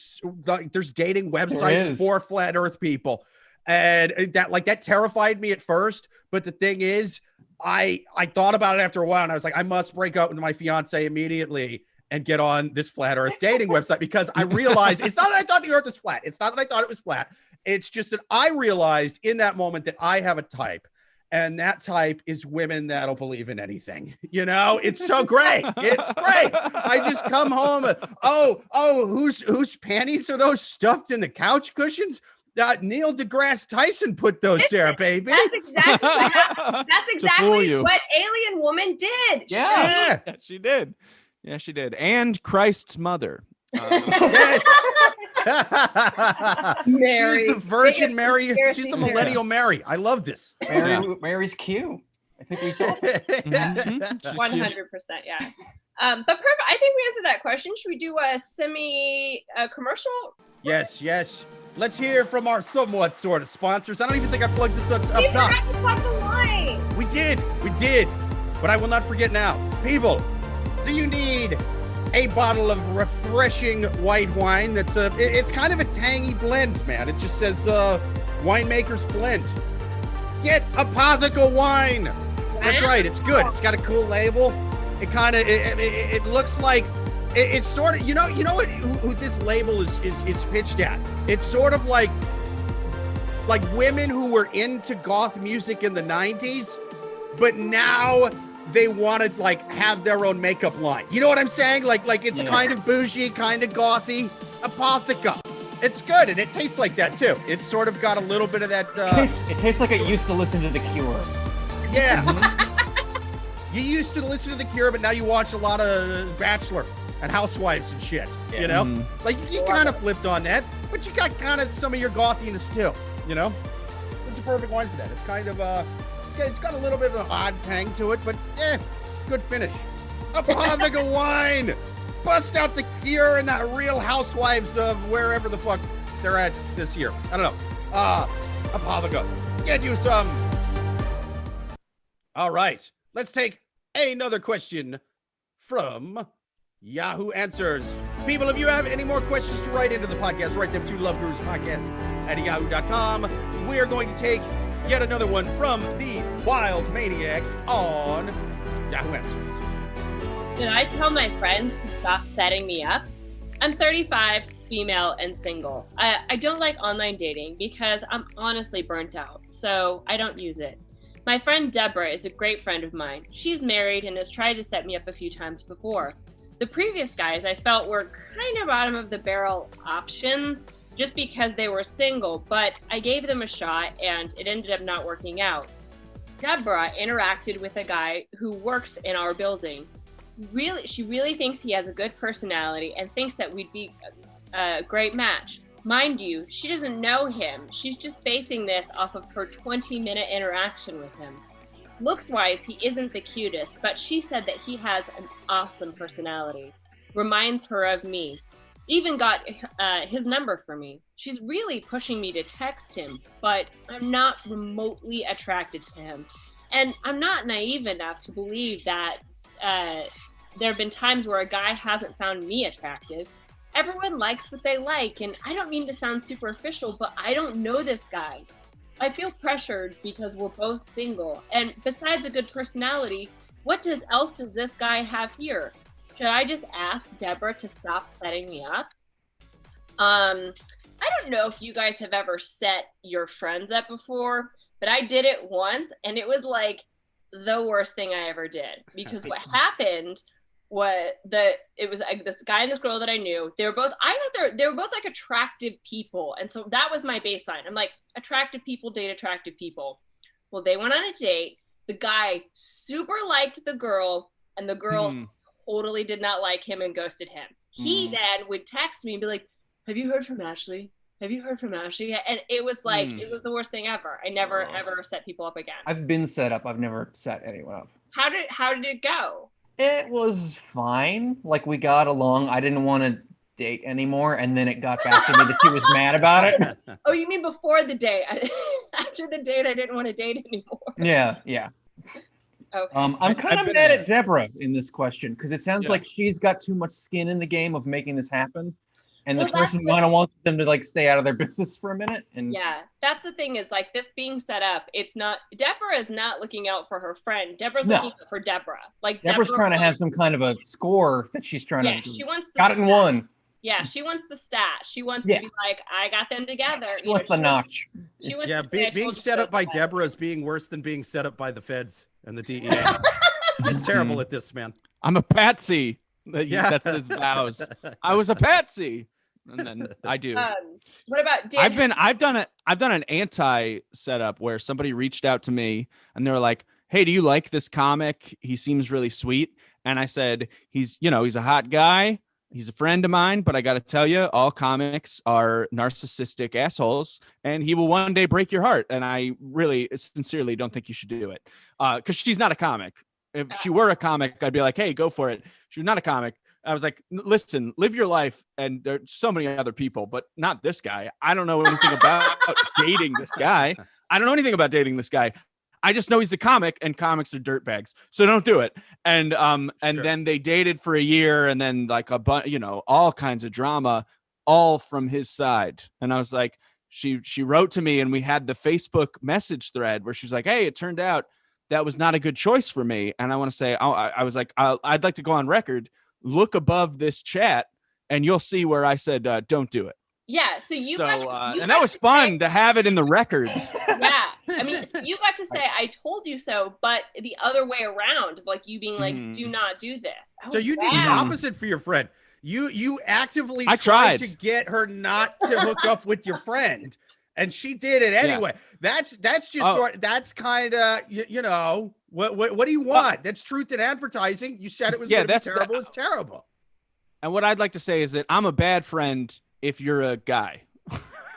websites for flat earth people. And that terrified me at first. But the thing is, I thought about it after a while, and I was like, I must break up with my fiance immediately and get on this flat earth dating website, because I realized it's not that I thought the earth was flat. It's not that I thought it was flat. It's just that I realized in that moment that I have a type, and that type is women that'll believe in anything. It's so great. It's great. I just come home. Whose panties are those stuffed in the couch cushions? Neil deGrasse Tyson put those there, baby. That's exactly what Alien Woman did. Yeah, she did. Yeah, she did. And Christ's mother. Yes. Mary. She's the Virgin Mary. She's the Millennial Mary. I love this. Mary's cute. I think we saw it. 100%, yeah. But perfect. I think we answered that question. Should we do a commercial? Yes. Let's hear from our somewhat sort of sponsors. I don't even think I plugged this up top. We forgot to plug the line. We did. But I will not forget now. People, do you need a bottle of refreshing white wine it's kind of a tangy blend, man. It just says winemaker's blend. Get Apotheka wine. That's right. It's good. It's got a cool label. It kind of it looks like it's sort of you know what who this label is pitched at. It's sort of like women who were into goth music in the 90s, but now they want to like have their own makeup line. You know what I'm saying? Like it's kind of bougie, kind of gothy. Apotheka. It's good, and it tastes like that too. It's sort of got a little bit of that. It tastes like it used to listen to The Cure. Yeah. You used to listen to The Cure, but now you watch a lot of Bachelor and Housewives and shit. Like you kind of flipped on that, but you got kind of some of your gothiness too. It's a perfect wine for that. It's kind of it's got a little bit of an odd tang to it, but good finish. Apotheka wine. Bust out The Cure and that Real Housewives of wherever the fuck they're at this year. I don't know. Apotheka. Get you some. All right. Let's take another question from Yahoo Answers. People, if you have any more questions to write into the podcast, write them to loveguruspodcast@yahoo.com. We're going to take yet another one from the Wild Maniacs on Yahoo Answers. Did I tell my friends to stop setting me up? I'm 35, female, and single. I don't like online dating because I'm honestly burnt out, so I don't use it. My friend Deborah is a great friend of mine. She's married and has tried to set me up a few times before. The previous guys I felt were kind of bottom of the barrel options just because they were single, but I gave them a shot and it ended up not working out. Deborah interacted with a guy who works in our building. She really thinks he has a good personality and thinks that we'd be a great match. Mind you, she doesn't know him. She's just basing this off of her 20-minute interaction with him. Looks-wise, he isn't the cutest, but she said that he has an awesome personality. Reminds her of me. Even got his number for me. She's really pushing me to text him, but I'm not remotely attracted to him. And I'm not naive enough to believe that there have been times where a guy hasn't found me attractive. Everyone likes what they like, and I don't mean to sound superficial, but I don't know this guy. I feel pressured because we're both single, and besides a good personality, what else does this guy have here? Should I just ask Deborah to stop setting me up? I don't know if you guys have ever set your friends up before, but I did it once, and it was like the worst thing I ever did. Because what happened was it was this guy and this girl that I knew. They were both like attractive people, and so that was my baseline. I'm like, attractive people date attractive people. Well, they went on a date. The guy super liked the girl, and the girl totally did not like him and ghosted him. He then would text me and be like, have you heard from Ashley? Have you heard from Ashley? And it was like, it was the worst thing ever. I never, ever set people up again. I've been set up. I've never set anyone up. How did it go? It was fine. Like, we got along. I didn't want to date anymore. And then it got back to me that she was mad about it. Oh, you mean before the date? After the date, I didn't want to date anymore. Yeah. Okay. I'm kind of mad at Deborah in this question because it sounds like she's got too much skin in the game of making this happen. And the person kind of wants them to like stay out of their business for a minute. And yeah, that's the thing is like this being set up. It's not, Deborah is not looking out for her friend. Deborah's looking out for Deborah. Like Deborah's trying to have some kind of a score that she's trying to. She wants got it in one. Yeah, she wants the stat. She wants to be like, I got them together. She wants the notch. She wants being set up by Deborah is being worse than being set up by the feds and the DEA. He's terrible at this, man. I'm a patsy. That's his vows. I was a patsy. And then I do. What about Dan? I've done an anti setup where somebody reached out to me and they were like, hey, do you like this comic? He seems really sweet. And I said, he's a hot guy. He's a friend of mine, but I got to tell you, all comics are narcissistic assholes and he will one day break your heart. And I really sincerely don't think you should do it. Cause she's not a comic. If she were a comic, I'd be like, hey, go for it. She was not a comic. I was like, listen, live your life. And there's so many other people, but not this guy. I don't know anything about dating this guy. I don't know anything about dating this guy. I just know he's a comic and comics are dirtbags. So don't do it. And then they dated for a year and then like all kinds of drama, all from his side. And I was like, she wrote to me and we had the Facebook message thread where she's like, hey, it turned out that was not a good choice for me. And I want to say, I was like, I'd like to go on record. Look above this chat and you'll see where I said, don't do it. Yeah. So and that was fun to have it in the records. Yeah. I mean, so you got to say, I told you so, but the other way around, like you being like, do not do this. So you did the opposite for your friend. You actively tried to get her not to hook up with your friend. And she did it anyway. Yeah. That's just that's kind of, what do you want? That's truth in advertising. You said it was going to be terrible. It's terrible. And what I'd like to say is that I'm a bad friend if you're a guy,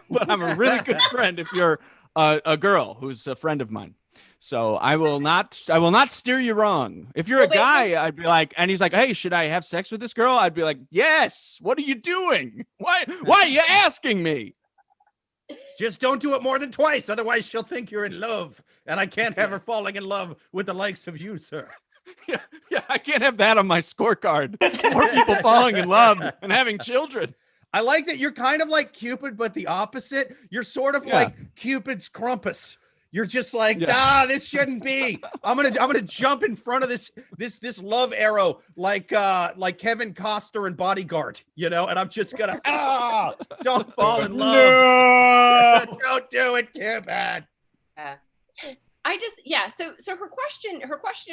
but I'm a really good friend if you're a girl who's a friend of mine. So I will not steer you wrong. If you're a guy, I'd be like, and he's like, hey, should I have sex with this girl? I'd be like, yes. What are you doing? Why are you asking me? Just don't do it more than twice. Otherwise she'll think you're in love and I can't have her falling in love with the likes of you, sir. Yeah, I can't have that on my scorecard. More people falling in love and having children. I like that you're kind of like Cupid, but the opposite. You're sort of Yeah. like Cupid's Krampus. You're just like, this shouldn't be. I'm gonna jump in front of this love arrow like Kevin Costner in Bodyguard, and I'm just gonna don't fall in love. No! Don't do it, Cupid. So her question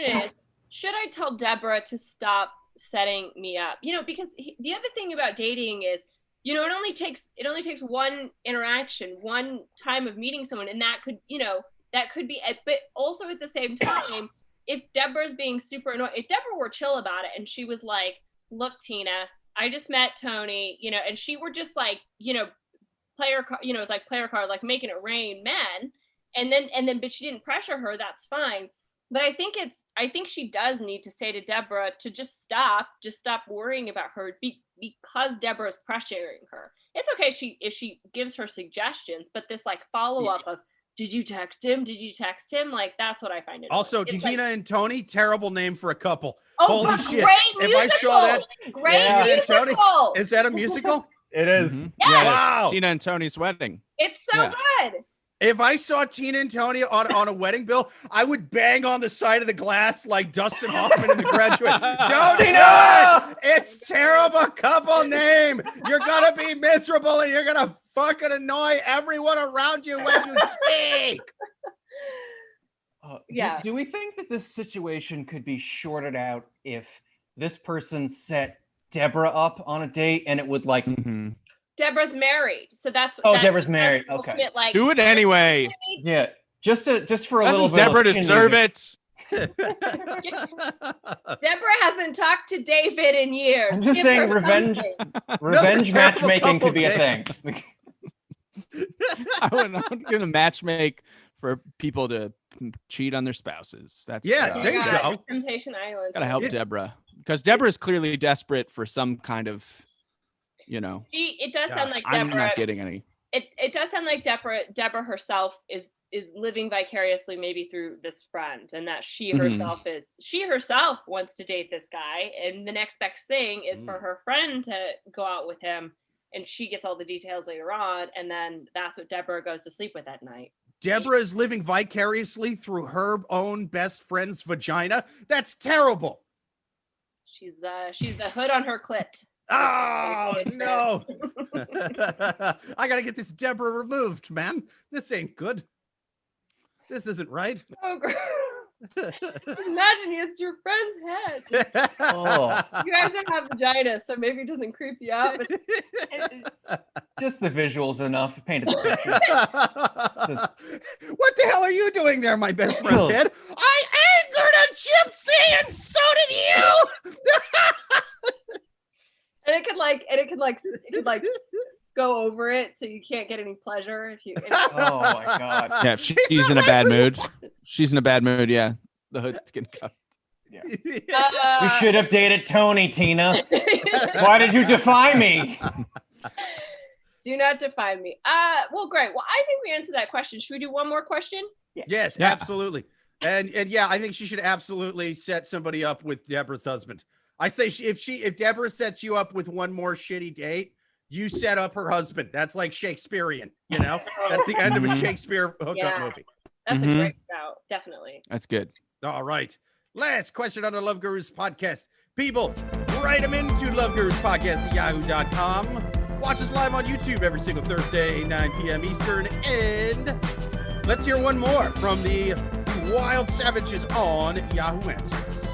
is, should I tell Deborah to stop setting me up? Because the other thing about dating is, it only takes one interaction, one time of meeting someone, and that could be it. But also at the same time, if Deborah's being super annoying, if Deborah were chill about it and she was like, look, Tina, I just met Tony, and she were just like, player card, like making it rain, men. And then, but she didn't pressure her. That's fine. But I think she does need to say to Deborah to just stop worrying about her because Deborah's pressuring her. It's okay if she gives her suggestions, but this like follow up of, did you text him? Did you text him? Like, that's what I find it. Also, Tina and Tony, terrible name for a couple. Oh, holy shit! Musical. If I saw that, musical. Tony, is that a musical? It is. Mm-hmm. Yes. Yeah, Wow. Tina and Tony's wedding. It's so good. If I saw Tina and Tony on a wedding bill, I would bang on the side of the glass like Dustin Hoffman in The Graduate. Don't do it! It's terrible couple name. You're gonna be miserable and you're gonna fucking annoy everyone around you when you speak. Do we think that this situation could be shorted out if this person set Deborah up on a date and it would like... Mm-hmm. Deborah's married, so that's Deborah's married. Okay, ultimate, like, do it anyway. Yeah, just for a Doesn't little bit. Deborah deserve it? Deborah hasn't talked to David in years. I'm just saying, revenge matchmaking could be a thing. I'm going to matchmake for people to cheat on their spouses. That's there you go. Temptation Island. Gotta help Deborah, because Deborah is clearly desperate for some kind of, It does sound like I'm Deborah. not getting any. It does sound like Deborah herself is living vicariously maybe through this friend, and that she herself wants to date this guy, and the next best thing is for her friend to go out with him, and she gets all the details later on, and then that's what Deborah goes to sleep with at night. Deborah is living vicariously through her own best friend's vagina. That's terrible. She's the hood on her clit. Oh no. I gotta get this Deborah removed, man. This ain't good. This isn't right. Oh, imagine it's your friend's head. Oh. You guys don't have vaginas, so maybe it doesn't creep you out. But Just the visuals enough. Painted the picture. What the hell are you doing there, my best friend's head? I angered a gypsy, and so did you. And it could go over it, so you can't get any pleasure if you. Oh my god! Yeah, if she's in a bad mood. She's in a bad mood. Yeah, the hood's getting cut. Yeah. You should have dated Tony, Tina. Why did you defy me? Do not define me. Well, great. Well, I think we answered that question. Should we do one more question? Yes, absolutely. And yeah, I think she should absolutely set somebody up with Deborah's husband. I say if Deborah sets you up with one more shitty date, you set up her husband. That's like Shakespearean, That's the end of a Shakespeare hookup movie. That's a great route, definitely. That's good. All right. Last question on the Love Gurus podcast. People, write them into loveguruspodcast@yahoo.com. Watch us live on YouTube every single Thursday, 9 p.m. Eastern. And let's hear one more from the wild savages on Yahoo Answers.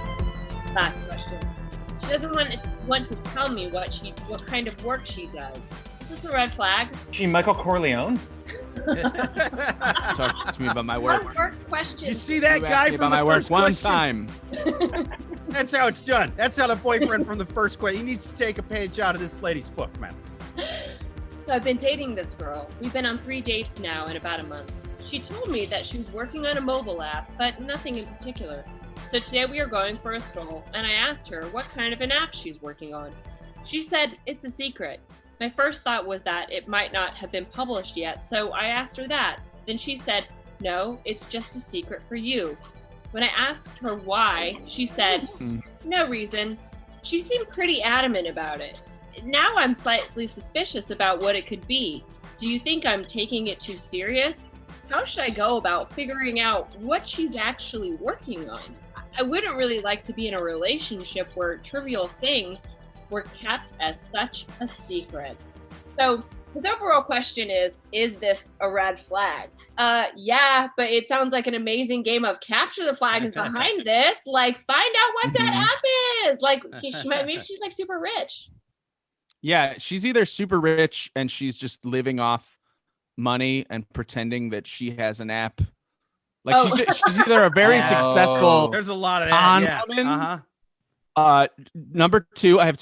Last question. She doesn't want to tell me what kind of work she does. Is this a red flag? She Michael Corleone? Talk to me about my work. One work question. You see that You guy asked me from about the my work first one question? time. That's how it's done. That's how the boyfriend from the first question. He needs to take a page out of this lady's book, man. So I've been dating this girl. We've been on 3 dates now in about a month. She told me that she was working on a mobile app, but nothing in particular. So today we are going for a stroll, and I asked her what kind of an app she's working on. She said it's a secret. My first thought was that it might not have been published yet, so I asked her that. Then she said, no, it's just a secret for you. When I asked her why, she said, no reason. She seemed pretty adamant about it. Now I'm slightly suspicious about what it could be. Do you think I'm taking it too serious? How should I go about figuring out what she's actually working on? I wouldn't really like to be in a relationship where trivial things were kept as such a secret. So his overall question is this a red flag? Yeah, but it sounds like an amazing game of capture the flag is behind this. Like, find out what that app is. Like, maybe she's like super rich. Yeah, she's either super rich and she's just living off money and pretending that she has an app. Like she's either a very successful. There's a lot of that. Woman. Number two, I have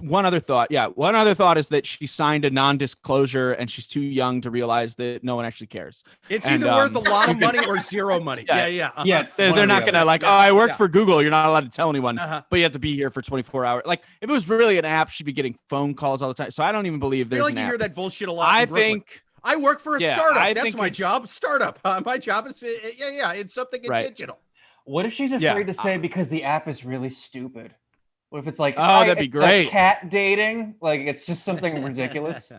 one other thought. Yeah, one other thought is that she signed a non-disclosure and she's too young to realize that no one actually cares. It's either worth a lot of money or zero money. Yeah. They're not gonna like, I work for Google. You're not allowed to tell anyone, but you have to be here for 24 hours. Like, if it was really an app, she'd be getting phone calls all the time. So I don't even believe there's an app. You hear that bullshit a lot. I think. I work for a startup. That's my job. Startup. My job is it's something digital. What if she's afraid to say because the app is really stupid? What if it's like, that'd be great. Cat dating, like it's just something ridiculous.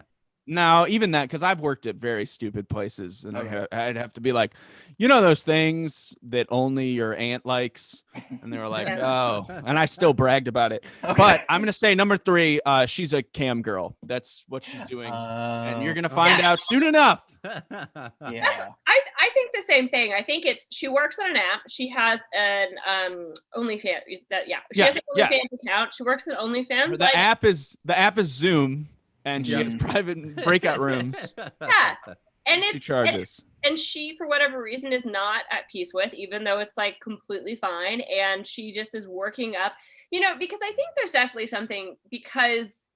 No, even that, because I've worked at very stupid places, and I'd have to be like, those things that only your aunt likes, and they were like, oh, and I still bragged about it. Okay. But I'm gonna say number 3, she's a cam girl. That's what she's doing, and you're gonna find out soon enough. I think the same thing. I think she works on an app. She has an OnlyFans. She has an OnlyFans account. She works at OnlyFans. The app is Zoom. And she has private breakout rooms. Yeah. And she charges. And she, for whatever reason, is not at peace with, even though it's like completely fine. And she just is working up, because I think there's definitely something, because,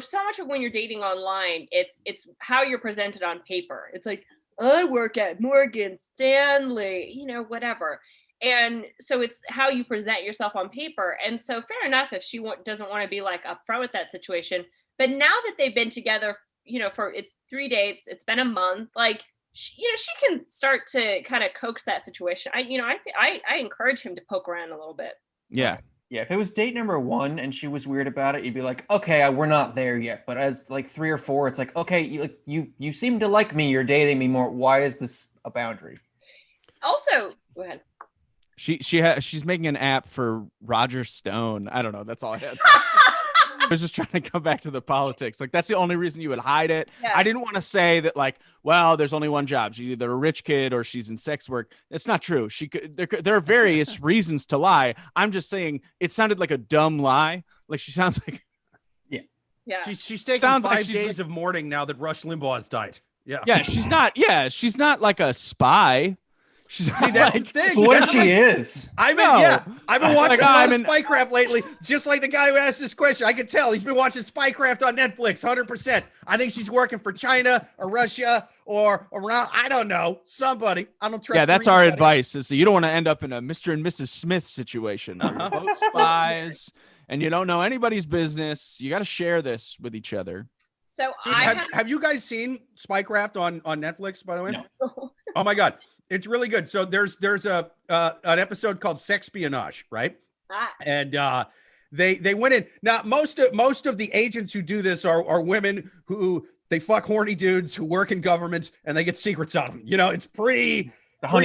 so much of when you're dating online, it's how you're presented on paper. It's like, I work at Morgan Stanley, whatever. And so it's how you present yourself on paper. And so fair enough if she doesn't want to be like upfront with that situation. But now that they've been together, for it's 3 dates, it's been a month, like, she can start to kind of coax that situation. I encourage him to poke around a little bit. Yeah. Yeah. If it was date number 1 and she was weird about it, you'd be like, okay, we're not there yet. But as like 3 or 4, it's like, okay, you seem to like me. You're dating me more. Why is this a boundary? Also, go ahead. She's making an app for Roger Stone. I don't know. That's all I had. I was just trying to come back to the politics. Like, that's the only reason you would hide it. Yeah. I didn't want to say that, like, well, there's only one job. She's either a rich kid or she's in sex work. It's not true. There are various reasons to lie. I'm just saying it sounded like a dumb lie. Like, she sounds like. Yeah. She's taking 5 days of mourning now that Rush Limbaugh has died. Yeah. Yeah. She's not like a spy. See, that's the thing. What she is. I've been watching a lot of Spycraft lately, just like the guy who asked this question. I can tell he's been watching Spycraft on Netflix, 100%. I think she's working for China or Russia or around, I don't know, somebody. I don't trust. Yeah, that's our advice. Is you don't want to end up in a Mr. and Mrs. Smith situation. You're both spies, and you don't know anybody's business. You got to share this with each other. So have you guys seen Spycraft on Netflix, by the way? No. Oh my God. It's really good. So there's an episode called Sexpionage, right? And they went in. Now most of the agents who do this are women who they fuck horny dudes who work in governments and they get secrets out of them. It's pretty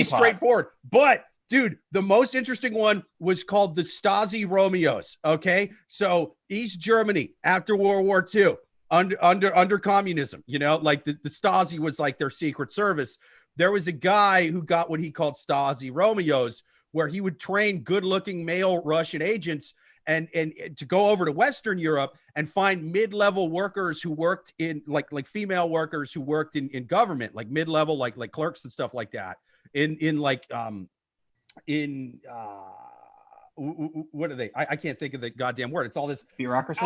straightforward. But dude, the most interesting one was called the Stasi Romeos. Okay, so East Germany after World War II, under communism. Like the Stasi was like their secret service. There was a guy who got what he called Stasi Romeos, where he would train good-looking male Russian agents and to go over to Western Europe and find mid-level workers who worked in like female workers who worked in government, like mid-level, like clerks and stuff like that. What are they? I can't think of the goddamn word. It's all this bureaucracy.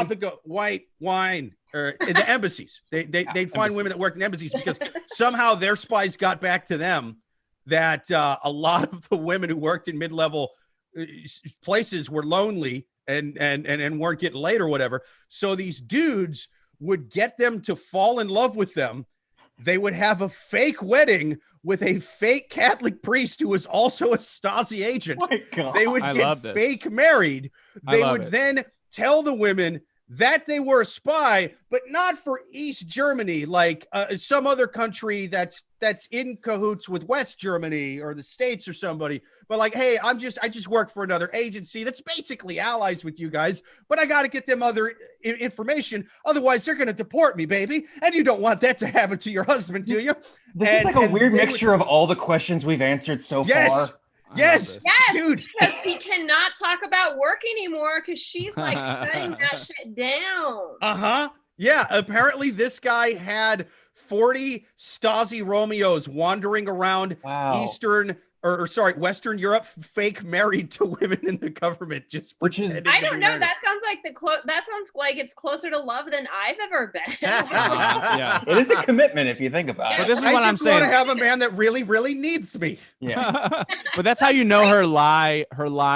White wine or in the embassies. They'd find women that worked in embassies because somehow their spies got back to them that a lot of the women who worked in mid-level places were lonely and weren't getting laid or whatever. So these dudes would get them to fall in love with them they would have a fake wedding with a fake Catholic priest who was also a Stasi agent. Oh my God. They would I get love this. fake married. I They love would it. then tell the women that they were a spy, but not for East Germany, like some other country that's in cahoots with West Germany or the States or somebody. But like, hey, I just work for another agency that's basically allies with you guys, but I got to get them other information. Otherwise, they're going to deport me, baby. And you don't want that to happen to your husband, do you? This is like a And weird they mixture of all the questions we've answered so Yes. far. I love Yes, this. Yes, dude. because he cannot talk about work anymore because she's like shutting that shit down. Uh-huh. Yeah, apparently this guy had 40 Stasi Romeos wandering around Wow. Western Europe, fake married to women in the government. Just Which is- pretending I to don't be know. married. That sounds like that sounds like it's closer to love than I've ever been. Yeah. It is a commitment if you think about But it. this is I what I'm just want saying. to have a man that really, really needs me. Yeah. But that's how you know her lie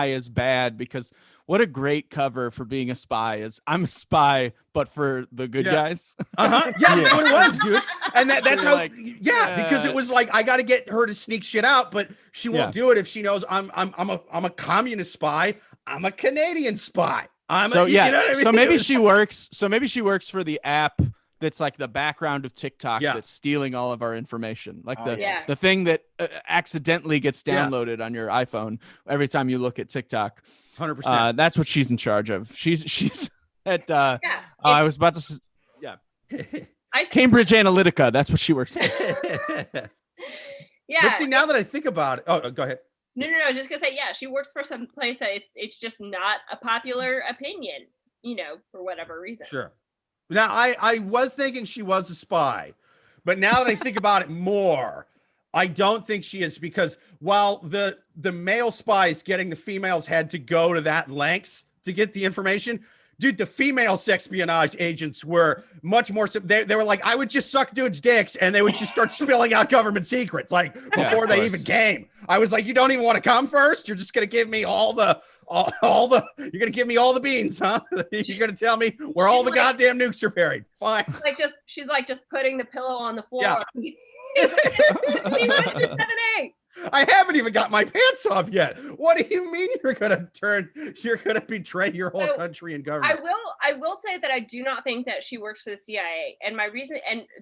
is bad, because what a great cover for being a spy is I'm a spy, but for the good Yeah. guys. Uh-huh. Yeah, that's what it was, dude. And that's you're how, like, because it was like, I got to get her to sneak shit out, but she won't do it if she knows I'm a communist spy. I'm a Canadian spy. You know what I mean? So maybe she works. So maybe she works for the app that's like the background of TikTok that's stealing all of our information, like the thing that accidentally gets downloaded on your iPhone every time you look at TikTok. 100%. That's what she's in charge of. She's at. I was about to. Cambridge Analytica. That's what she works for. Yeah. But see, now that I think about it, go ahead. No. I was just gonna say, yeah, she works for some place that it's just not a popular opinion, for whatever reason. Sure. Now, I was thinking she was a spy, but now that I think about it more, I don't think she is, because while the male spies getting the females had to go to that lengths to get the information, dude, the female espionage agents were much more. They were like, I would just suck dudes' dicks, and they would just start spilling out government secrets, like before they even came. I was like, you don't even want to come first? You're just gonna give me all the you're gonna give me all the beans, huh? You're gonna tell me where all the goddamn nukes are buried. Fine. She's just putting the pillow on the floor. Yeah. She went to 7A. I haven't even got my pants off yet. What do you mean you're gonna betray your whole country and government? I will say that I do not think that she works for the CIA. And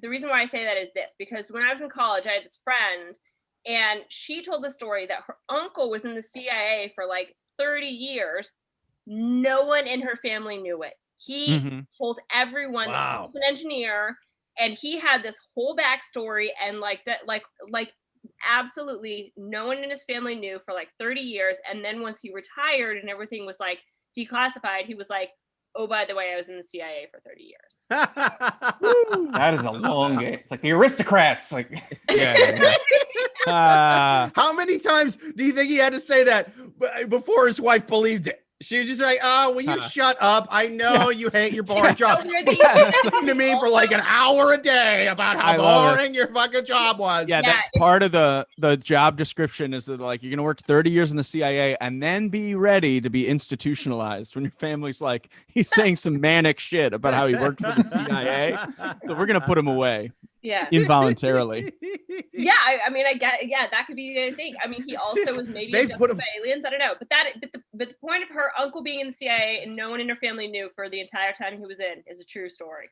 the reason why I say that is this, because when I was in college, I had this friend, and she told the story that her uncle was in the CIA for like 30 years. No one in her family knew it. He told everyone that he was an engineer, and he had this whole backstory, and like absolutely no one in his family knew for like 30 years. And then once he retired and everything was like declassified, he was like, oh, by the way, I was in the CIA for 30 years. That is a long game. It's like the aristocrats. Like, how many times do you think he had to say that before his wife believed it? She was just like, oh, will you shut up? I know you hate your boring job. Talking to me for like an hour a day about how boring your fucking job was. Yeah, that's part of the job description, is that like, you're going to work 30 years in the CIA and then be ready to be institutionalized when your family's like, he's saying some manic shit about how he worked for the CIA. So we're going to put him away. Yeah. Involuntarily. Yeah, I mean, I get, that could be the thing. I mean, he also was maybe abducted by aliens. I don't know, but the point of her uncle being in the CIA and no one in her family knew for the entire time he was in is a true story.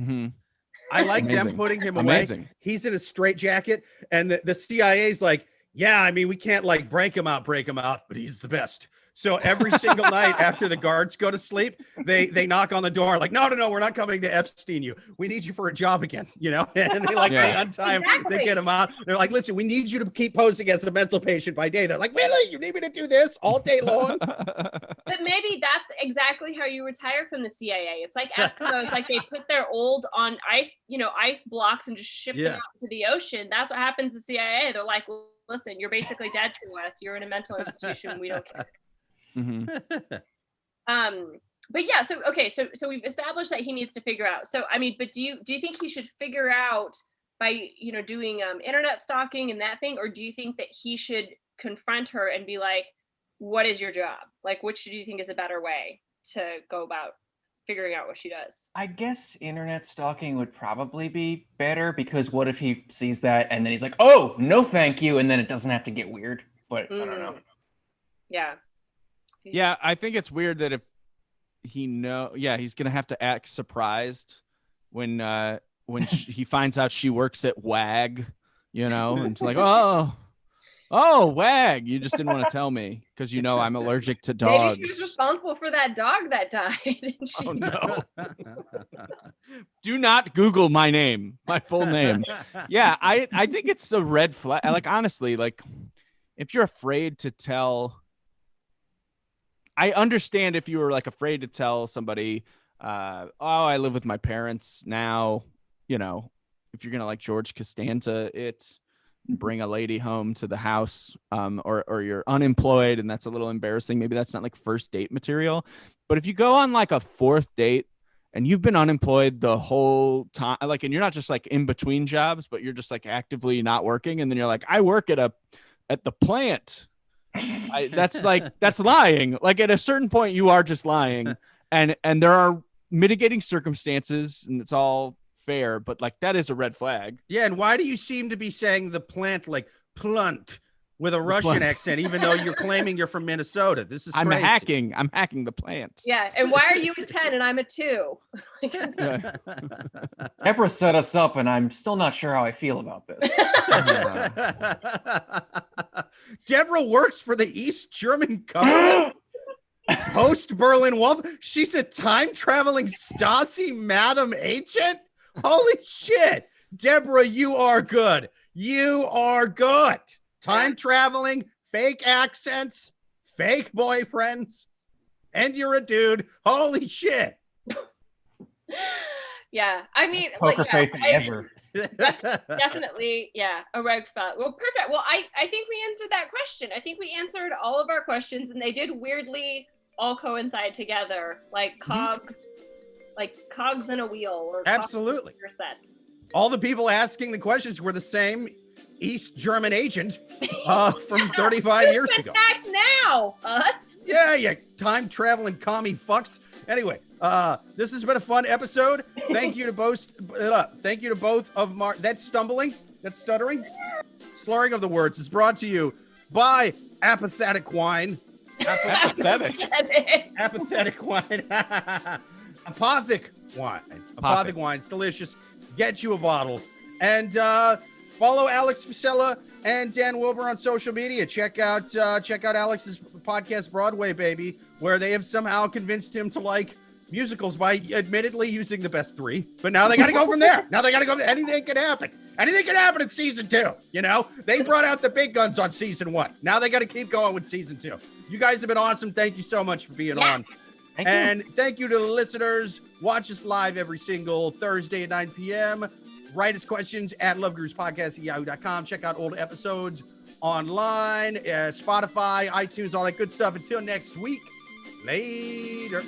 Mm-hmm. I like them putting him away. He's in a straitjacket, and the CIA's like, yeah, I mean, we can't like break him out, but he's the best. So every single night after the guards go to sleep, they knock on the door like, no, we're not coming to Epstein you. We need you for a job again, And they they untie him, they get him out. They're like, listen, we need you to keep posing as a mental patient by day. They're like, really? You need me to do this all day long? But maybe that's exactly how you retire from the CIA. It's like Eskimos, like they put their old on ice, ice blocks and just ship them out to the ocean. That's what happens to the CIA. They're like, listen, you're basically dead to us. You're in a mental institution. We don't care. Mm-hmm. But yeah, so we've established that he needs to figure out. So I mean, but do you think he should figure out by doing internet stalking and that thing, or do you think that he should confront her and be like, what is your job? Like, which do you think is a better way to go about figuring out what she does. I guess internet stalking would probably be better, because what if he sees that and then he's like, oh, no, thank you. And then it doesn't have to get weird. But I don't know. Yeah. Yeah, I think it's weird that if he's going to have to act surprised when he finds out she works at WAG, and it's like, oh, WAG, you just didn't want to tell me because I'm allergic to dogs. Maybe she was responsible for that dog that died. Oh no. Do not Google my name, my full name. Yeah, I think it's a red flag. Like, honestly, like, if you're afraid to tell, I understand if you were like afraid to tell somebody, I live with my parents now, if you're going to like George Costanza, bring a lady home to the house, or you're unemployed and that's a little embarrassing. Maybe that's not like first date material. But if you go on like a fourth date and you've been unemployed the whole time, like, and you're not just like in between jobs, but you're just like actively not working, and then you're like, I work at the plant. That's lying. Like, at a certain point you are just lying, and there are mitigating circumstances, and it's all fair, but like, that is a red flag. Yeah, and why do you seem to be saying the plant like plunt with a Russian accent, even though you're claiming you're from Minnesota? This is I'm crazy. hacking the plant. Yeah, and why are you a 10 and I'm a 2? Deborah set us up, and I'm still not sure how I feel about this. Deborah works for the East German government. Post-Berlin Wall. She's a time-traveling Stasi madam agent? Holy shit. Deborah, you are good. You are good. Time traveling, fake accents, fake boyfriends, and you're a dude. Holy shit. Yeah, I mean, Poker facing ever. Definitely, yeah, a red flag. Well, perfect. Well, I think we answered that question. I think we answered all of our questions, and they did weirdly all coincide together, like cogs. Like cogs in a wheel, or absolutely. All the people asking the questions were the same East German agent from 35 years ago. Fact now, us. Yeah, time traveling commie fucks. Anyway, this has been a fun episode. Thank you to both. Thank you to both of that's stuttering, slurring of the words is brought to you by Apathetic Wine. Apathetic Wine. Apothic wine. It's delicious. Get you a bottle. And follow Alex Fossella and Dan Wilbur on social media. Check out Alex's podcast, Broadway Baby, where they have somehow convinced him to like musicals by admittedly using the best 3. But now they got to go from there. Now they got to go. Anything can happen. Anything can happen in season 2. They brought out the big guns on season 1. Now they got to keep going with season 2. You guys have been awesome. Thank you so much for being on. Thank you to the listeners. Watch us live every single Thursday at 9 p.m. Write us questions at loveguruspodcast@yahoo.com. Check out old episodes online, Spotify, iTunes, all that good stuff. Until next week, later.